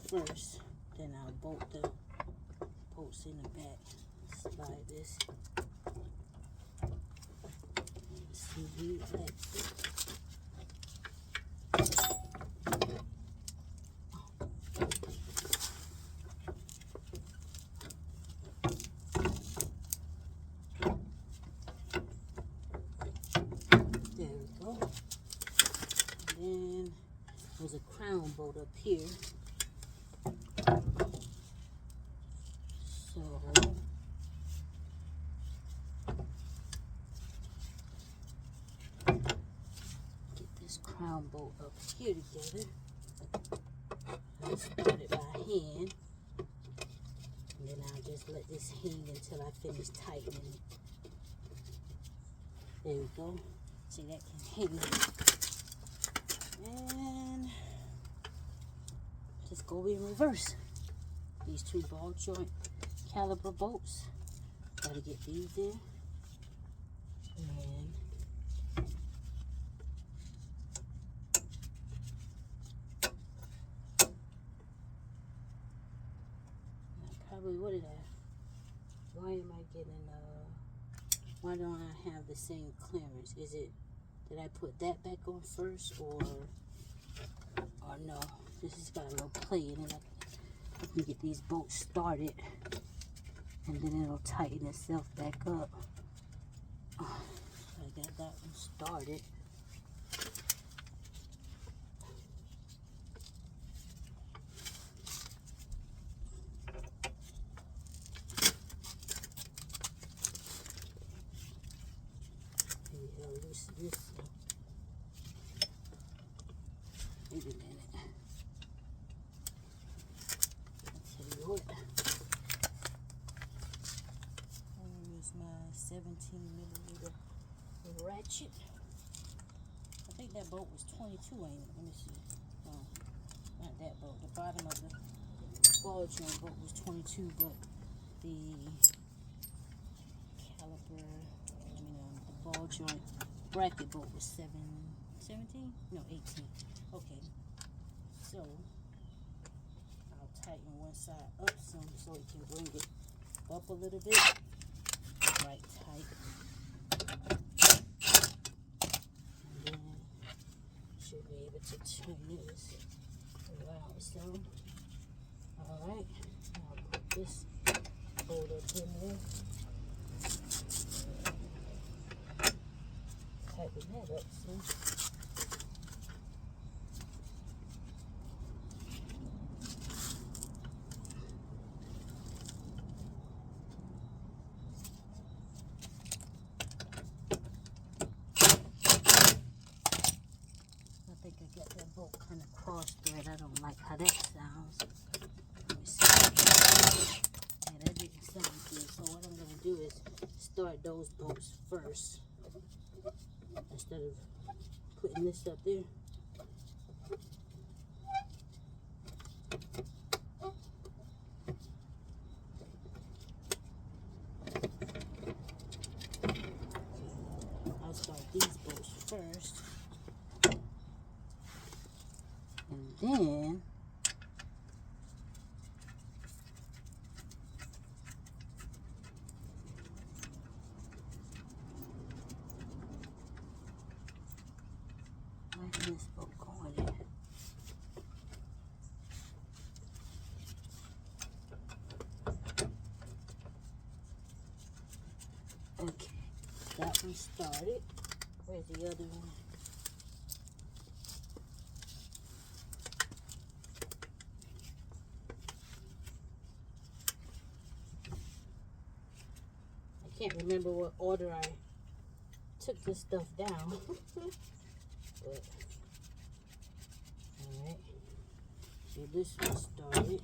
first, then I'll bolt the bolts in the back. Slide this. See, that's it. There's a crown bolt up here. So get this crown bolt up here together. I'll start it by hand. And then I'll just let this hang until I finish tightening it. There we go. See, that can hang. And just go in reverse. These two ball joint caliper bolts. Gotta get these in. And probably, what did I? Why am I getting why don't I have the same clearance? Is it, did I put that back on first, or no? This has got a little play in it. I can get these bolts started, and then it'll tighten itself back up. I got that one started. Maybe I'll loosen this. Wait a minute. I'll tell you what. Here's my 17mm ratchet. I think that bolt was 22, ain't it? Let me see. No, not that bolt. The bottom of the ball joint bolt was 22, but the caliper, the ball joint bracket bolt was 17? No, 18. Okay, so I'll tighten one side up some so it can bring it up a little bit, right tight, and then should be able to turn this around some. Alright, I'll put this bolt up in there, tighten that up some. I think I got that bolt kind of cross thread. I don't like how that sounds. Let me see. Yeah, that didn't sound good. So what I'm going to do is start those bolts first instead of putting this up there. I'll start these bolts first. And then where's this bolt going in? Okay, that one started. Where's the other one? I can't remember what order I took this stuff down. But, alright, so this one started.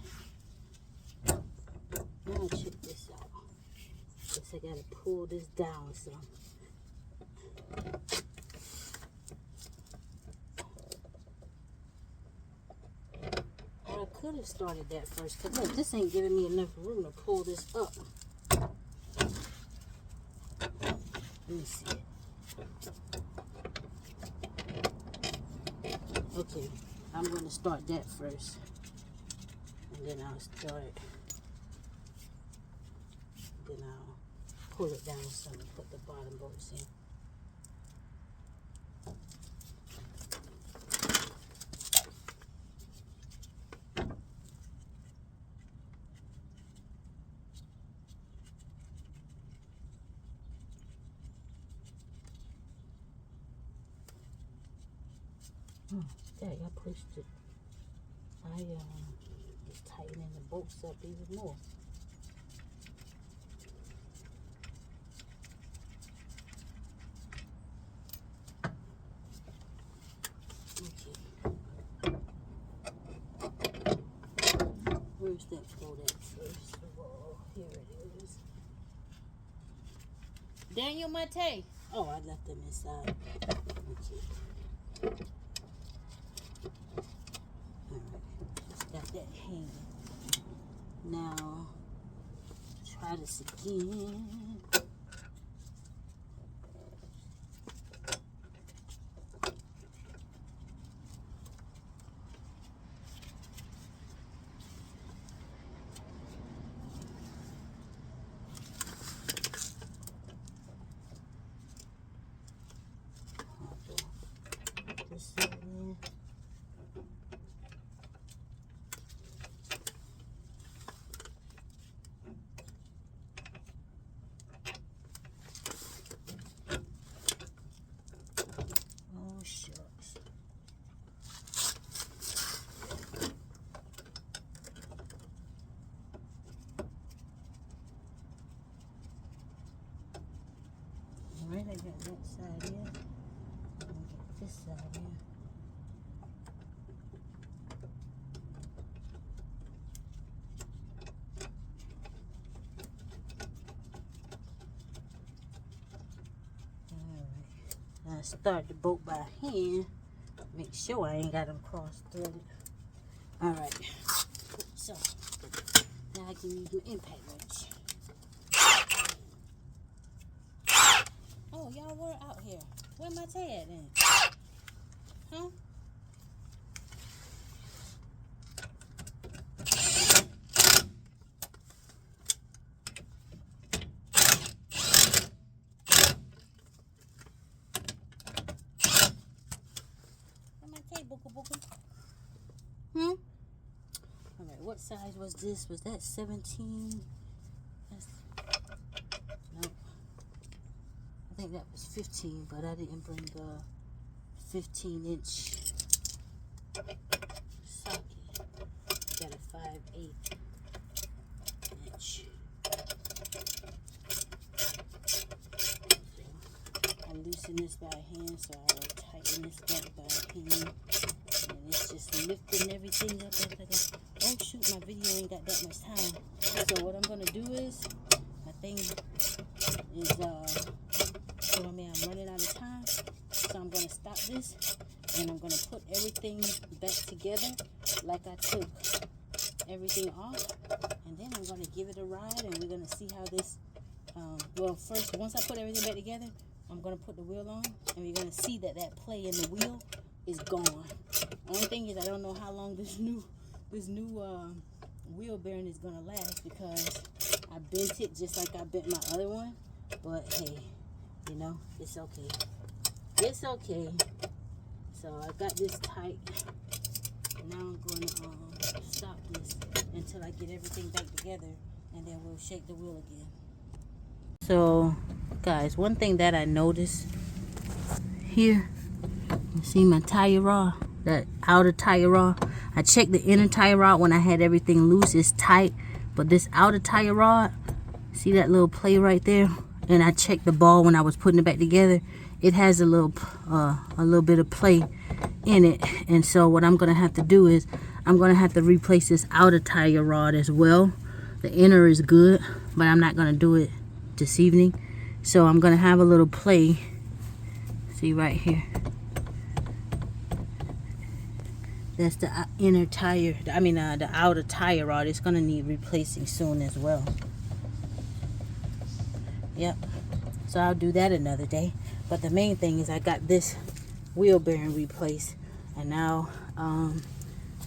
Now check this out. Guess I gotta pull this down some. Or I could have started that first, because look, this ain't giving me enough room to pull this up. Let me see. Okay, I'm going to start that first. And then I'll pull it down some and put the bottom bolts in. Dang, I pushed it. I just tightening the bolts up even more. Okay. Where's that bolt at first of all? Here it is. Daniel Mate. Oh, I left them inside. Okay. Got that hanging. Now, try this again. This in. Oh, shucks. Alright, I got that side in. I'm gonna get this side in. I start the bolt by hand. Make sure I ain't got them cross-threaded. Alright. So, now I can use the impact wrench. Where my tail at then? Huh? Where my tail, Booka Booka? Alright, what size was this? Was that 17? Nope. I think that was 15, but I didn't bring a 15-inch socket. Got a 5/8 inch. I loosen this by hand, so I will tighten this back by hand. And it's just lifting everything up. Oh shoot, my video ain't got that much time. So what I'm gonna do is, my thing is showing me I'm running out of time. So I'm gonna stop this and I'm gonna put everything back together like I took everything off, and then I'm gonna give it a ride and we're gonna see how this well, first, once I put everything back together, I'm gonna put the wheel on and we're gonna see that that play in the wheel is gone. Only thing is I don't know how long this new wheel bearing is gonna last, because I bent it just like I bent my other one. But hey, you know, it's okay. It's okay. So I got this tight. And now I'm going to stop this until I get everything back together, and then we'll shake the wheel again. So, guys, one thing that I noticed here, you see my tire rod, that outer tire rod. I checked the inner tire rod when I had everything loose. It's tight, but this outer tire rod, see that little play right there? And I checked the ball when I was putting it back together. It has a little bit of play in it. And so what I'm gonna have to do is I'm gonna have to replace this outer tire rod as well. The inner is good, but I'm not gonna do it this evening. So I'm gonna have a little play. See right here. That's the inner tire, the outer tire rod. It's gonna need replacing soon as well. Yep. So I'll do that another day. But the main thing is I got this wheel bearing replaced, and now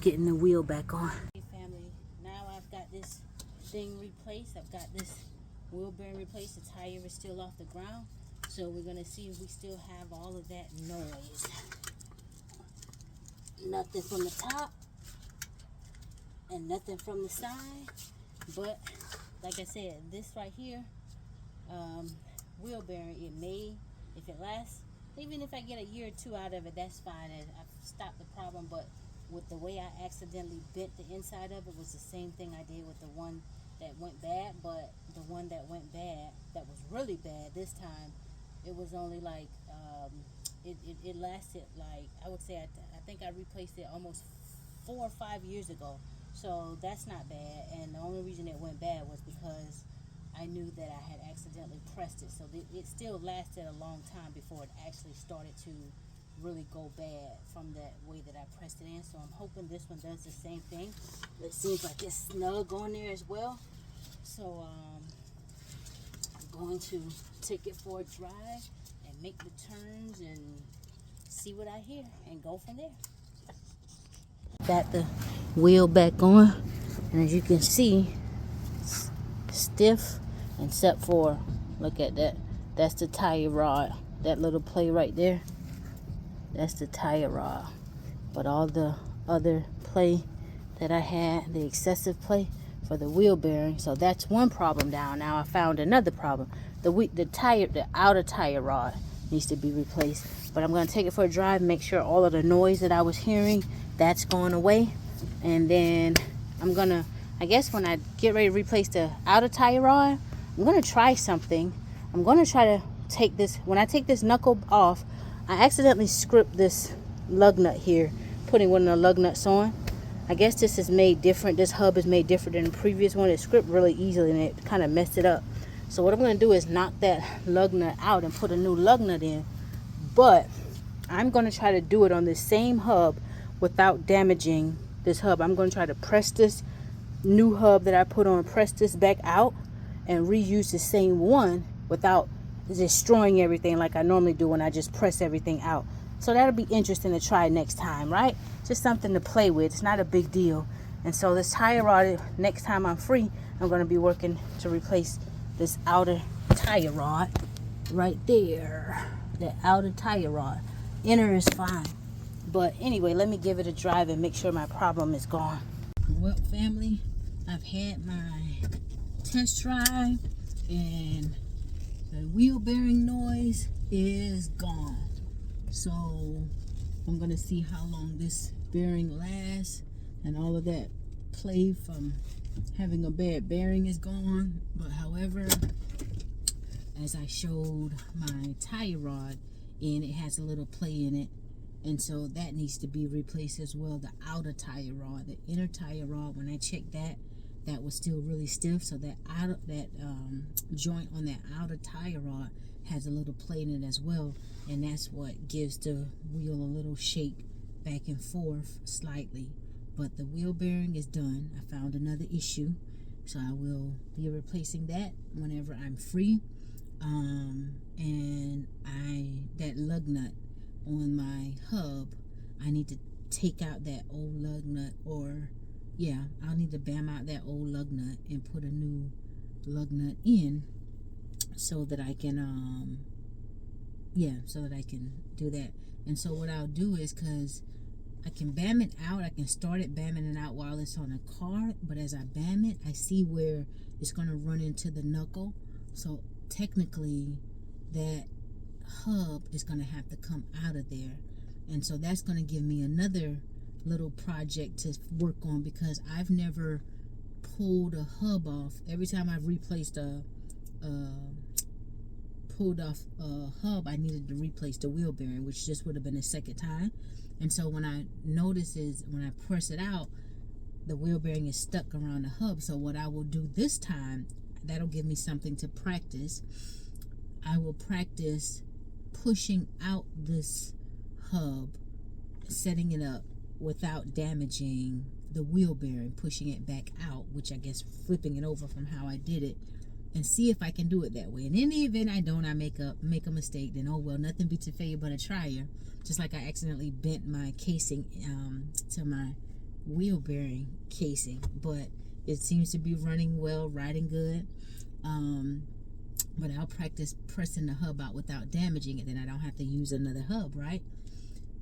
getting the wheel back on. Hey family, now I've got this thing replaced. I've got this wheel bearing replaced. The tire is still off the ground, so we're gonna see if we still have all of that noise. Nothing from the top and nothing from the side, but like I said, this right here, wheel bearing, it may, if it lasts, even if I get a year or two out of it, that's fine. I've stopped the problem. But with the way I accidentally bent the inside of it, was the same thing I did with the one that went bad. But the one that went bad, that was really bad this time, it was only like it lasted, like, I would say, I think I replaced it almost 4 or 5 years ago. So that's not bad. And the only reason it went bad was because I knew that I had accidentally pressed it. So it still lasted a long time before it actually started to really go bad from that way that I pressed it in. So I'm hoping this one does the same thing. It seems like it's snug on there as well. So I'm going to take it for a drive and make the turns and see what I hear and go from there. Got the wheel back on, and as you can see, it's stiff, except for, look at that, that's the tire rod. That little play right there, that's the tire rod. But all the other play that I had, the excessive play for the wheel bearing, so that's one problem down. Now I found another problem. The outer tire rod needs to be replaced. But I'm going to take it for a drive, make sure all of the noise that I was hearing, that's going away. And then I'm going to, I guess when I get ready to replace the outer tire rod, I'm going to try something. I'm going to try to take this, when I take this knuckle off, I accidentally script this lug nut here, putting one of the lug nuts on. I guess this is made different. This hub is made different than the previous one. It scripted really easily and it kind of messed it up. So what I'm going to do is knock that lug nut out and put a new lug nut in. But I'm going to try to do it on the same hub without damaging this hub. I'm going to try to press this new hub that I put on, press this back out and reuse the same one without destroying everything like I normally do when I just press everything out. So that'll be interesting to try next time, right? Just something to play with. It's not a big deal. And so this tire rod, next time I'm free, I'm going to be working to replace this outer tire rod right there. The outer tire rod. Inner is fine. But anyway, let me give it a drive and make sure my problem is gone. Well, family, I've had my test drive and the wheel bearing noise is gone. So I'm going to see how long this bearing lasts, and all of that play from having a bad bearing is gone. But however, as I showed my tire rod, and it has a little play in it, and so that needs to be replaced as well. The outer tire rod, the inner tire rod, when I checked that was still really stiff. So that joint on that outer tire rod has a little play in it as well, and that's what gives the wheel a little shake back and forth slightly. But the wheel bearing is done. I found another issue, so I will be replacing that whenever I'm free. And that lug nut on my hub, I need to take out that old lug nut, or yeah, I'll need to bam out that old lug nut and put a new lug nut in, so that I can so that I can do that. And so what I'll do is, because I can bam it out, I can start it bamming it out while it's on a car, but as I bam it, I see where it's going to run into the knuckle. So technically that hub is going to have to come out of there, and so that's going to give me another little project to work on, because I've never pulled a hub off. Every time I've replaced pulled off a hub, I needed to replace the wheel bearing, which just would have been the second time. And so when I notice is when I press it out, the wheel bearing is stuck around the hub. So what I will do this time, that'll give me something to practice. I will practice pushing out this hub, setting it up without damaging the wheel bearing, pushing it back out, which I guess flipping it over from how I did it, and see if I can do it that way. And in the event I don't, I make a mistake, then oh well, nothing beats a failure but a trier. Just like I accidentally bent my casing to my wheel bearing casing, but it seems to be running well, riding good. But I'll practice pressing the hub out without damaging it, then I don't have to use another hub, right?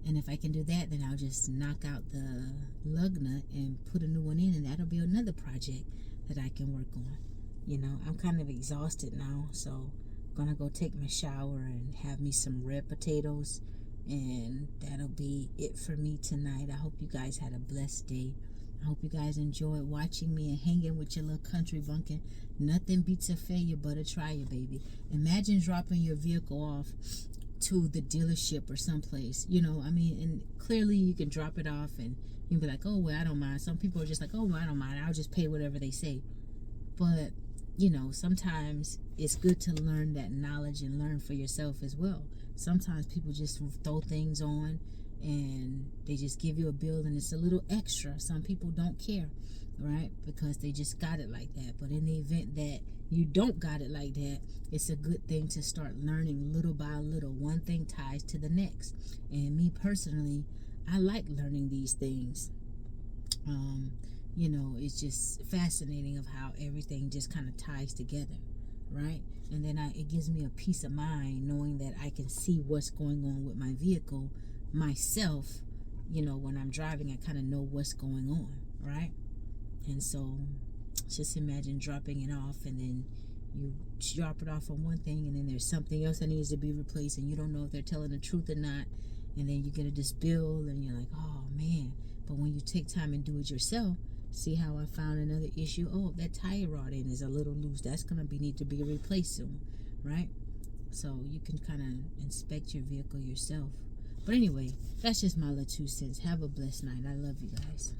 And if I can do that, then I'll just knock out the lug nut and put a new one in, and that'll be another project that I can work on. You know, I'm kind of exhausted now, so I'm gonna go take my shower and have me some red potatoes, and that'll be it for me tonight. I hope you guys had a blessed day. I hope you guys enjoyed watching me and hanging with your little country bumpkin. Nothing beats a failure but a trier, baby. Imagine dropping your vehicle off to the dealership or someplace, you know, I mean, and clearly you can drop it off and you can be like, oh, well, I don't mind. Some people are just like, oh, well, I don't mind. I'll just pay whatever they say. But, you know, sometimes it's good to learn that knowledge and learn for yourself as well. Sometimes people just throw things on and they just give you a bill and it's a little extra. Some people don't care, right? Because they just got it like that. But in the event that you don't got it like that, it's a good thing to start learning little by little. One thing ties to the next. And me personally, I like learning these things. You know, it's just fascinating of how everything just kind of ties together, right? And then it gives me a peace of mind knowing that I can see what's going on with my vehicle myself. You know, when I'm driving, I kind of know what's going on, right? And so just imagine dropping it off, and then you drop it off on one thing, and then there's something else that needs to be replaced, and you don't know if they're telling the truth or not, and then you get this bill, and you're like, oh man. But when you take time and do it yourself, see how I found another issue? Oh, that tire rod end is a little loose. That's gonna need to be replaced soon, right? So you can kind of inspect your vehicle yourself. But anyway, that's just my little 2 cents. Have a blessed night. I love you guys.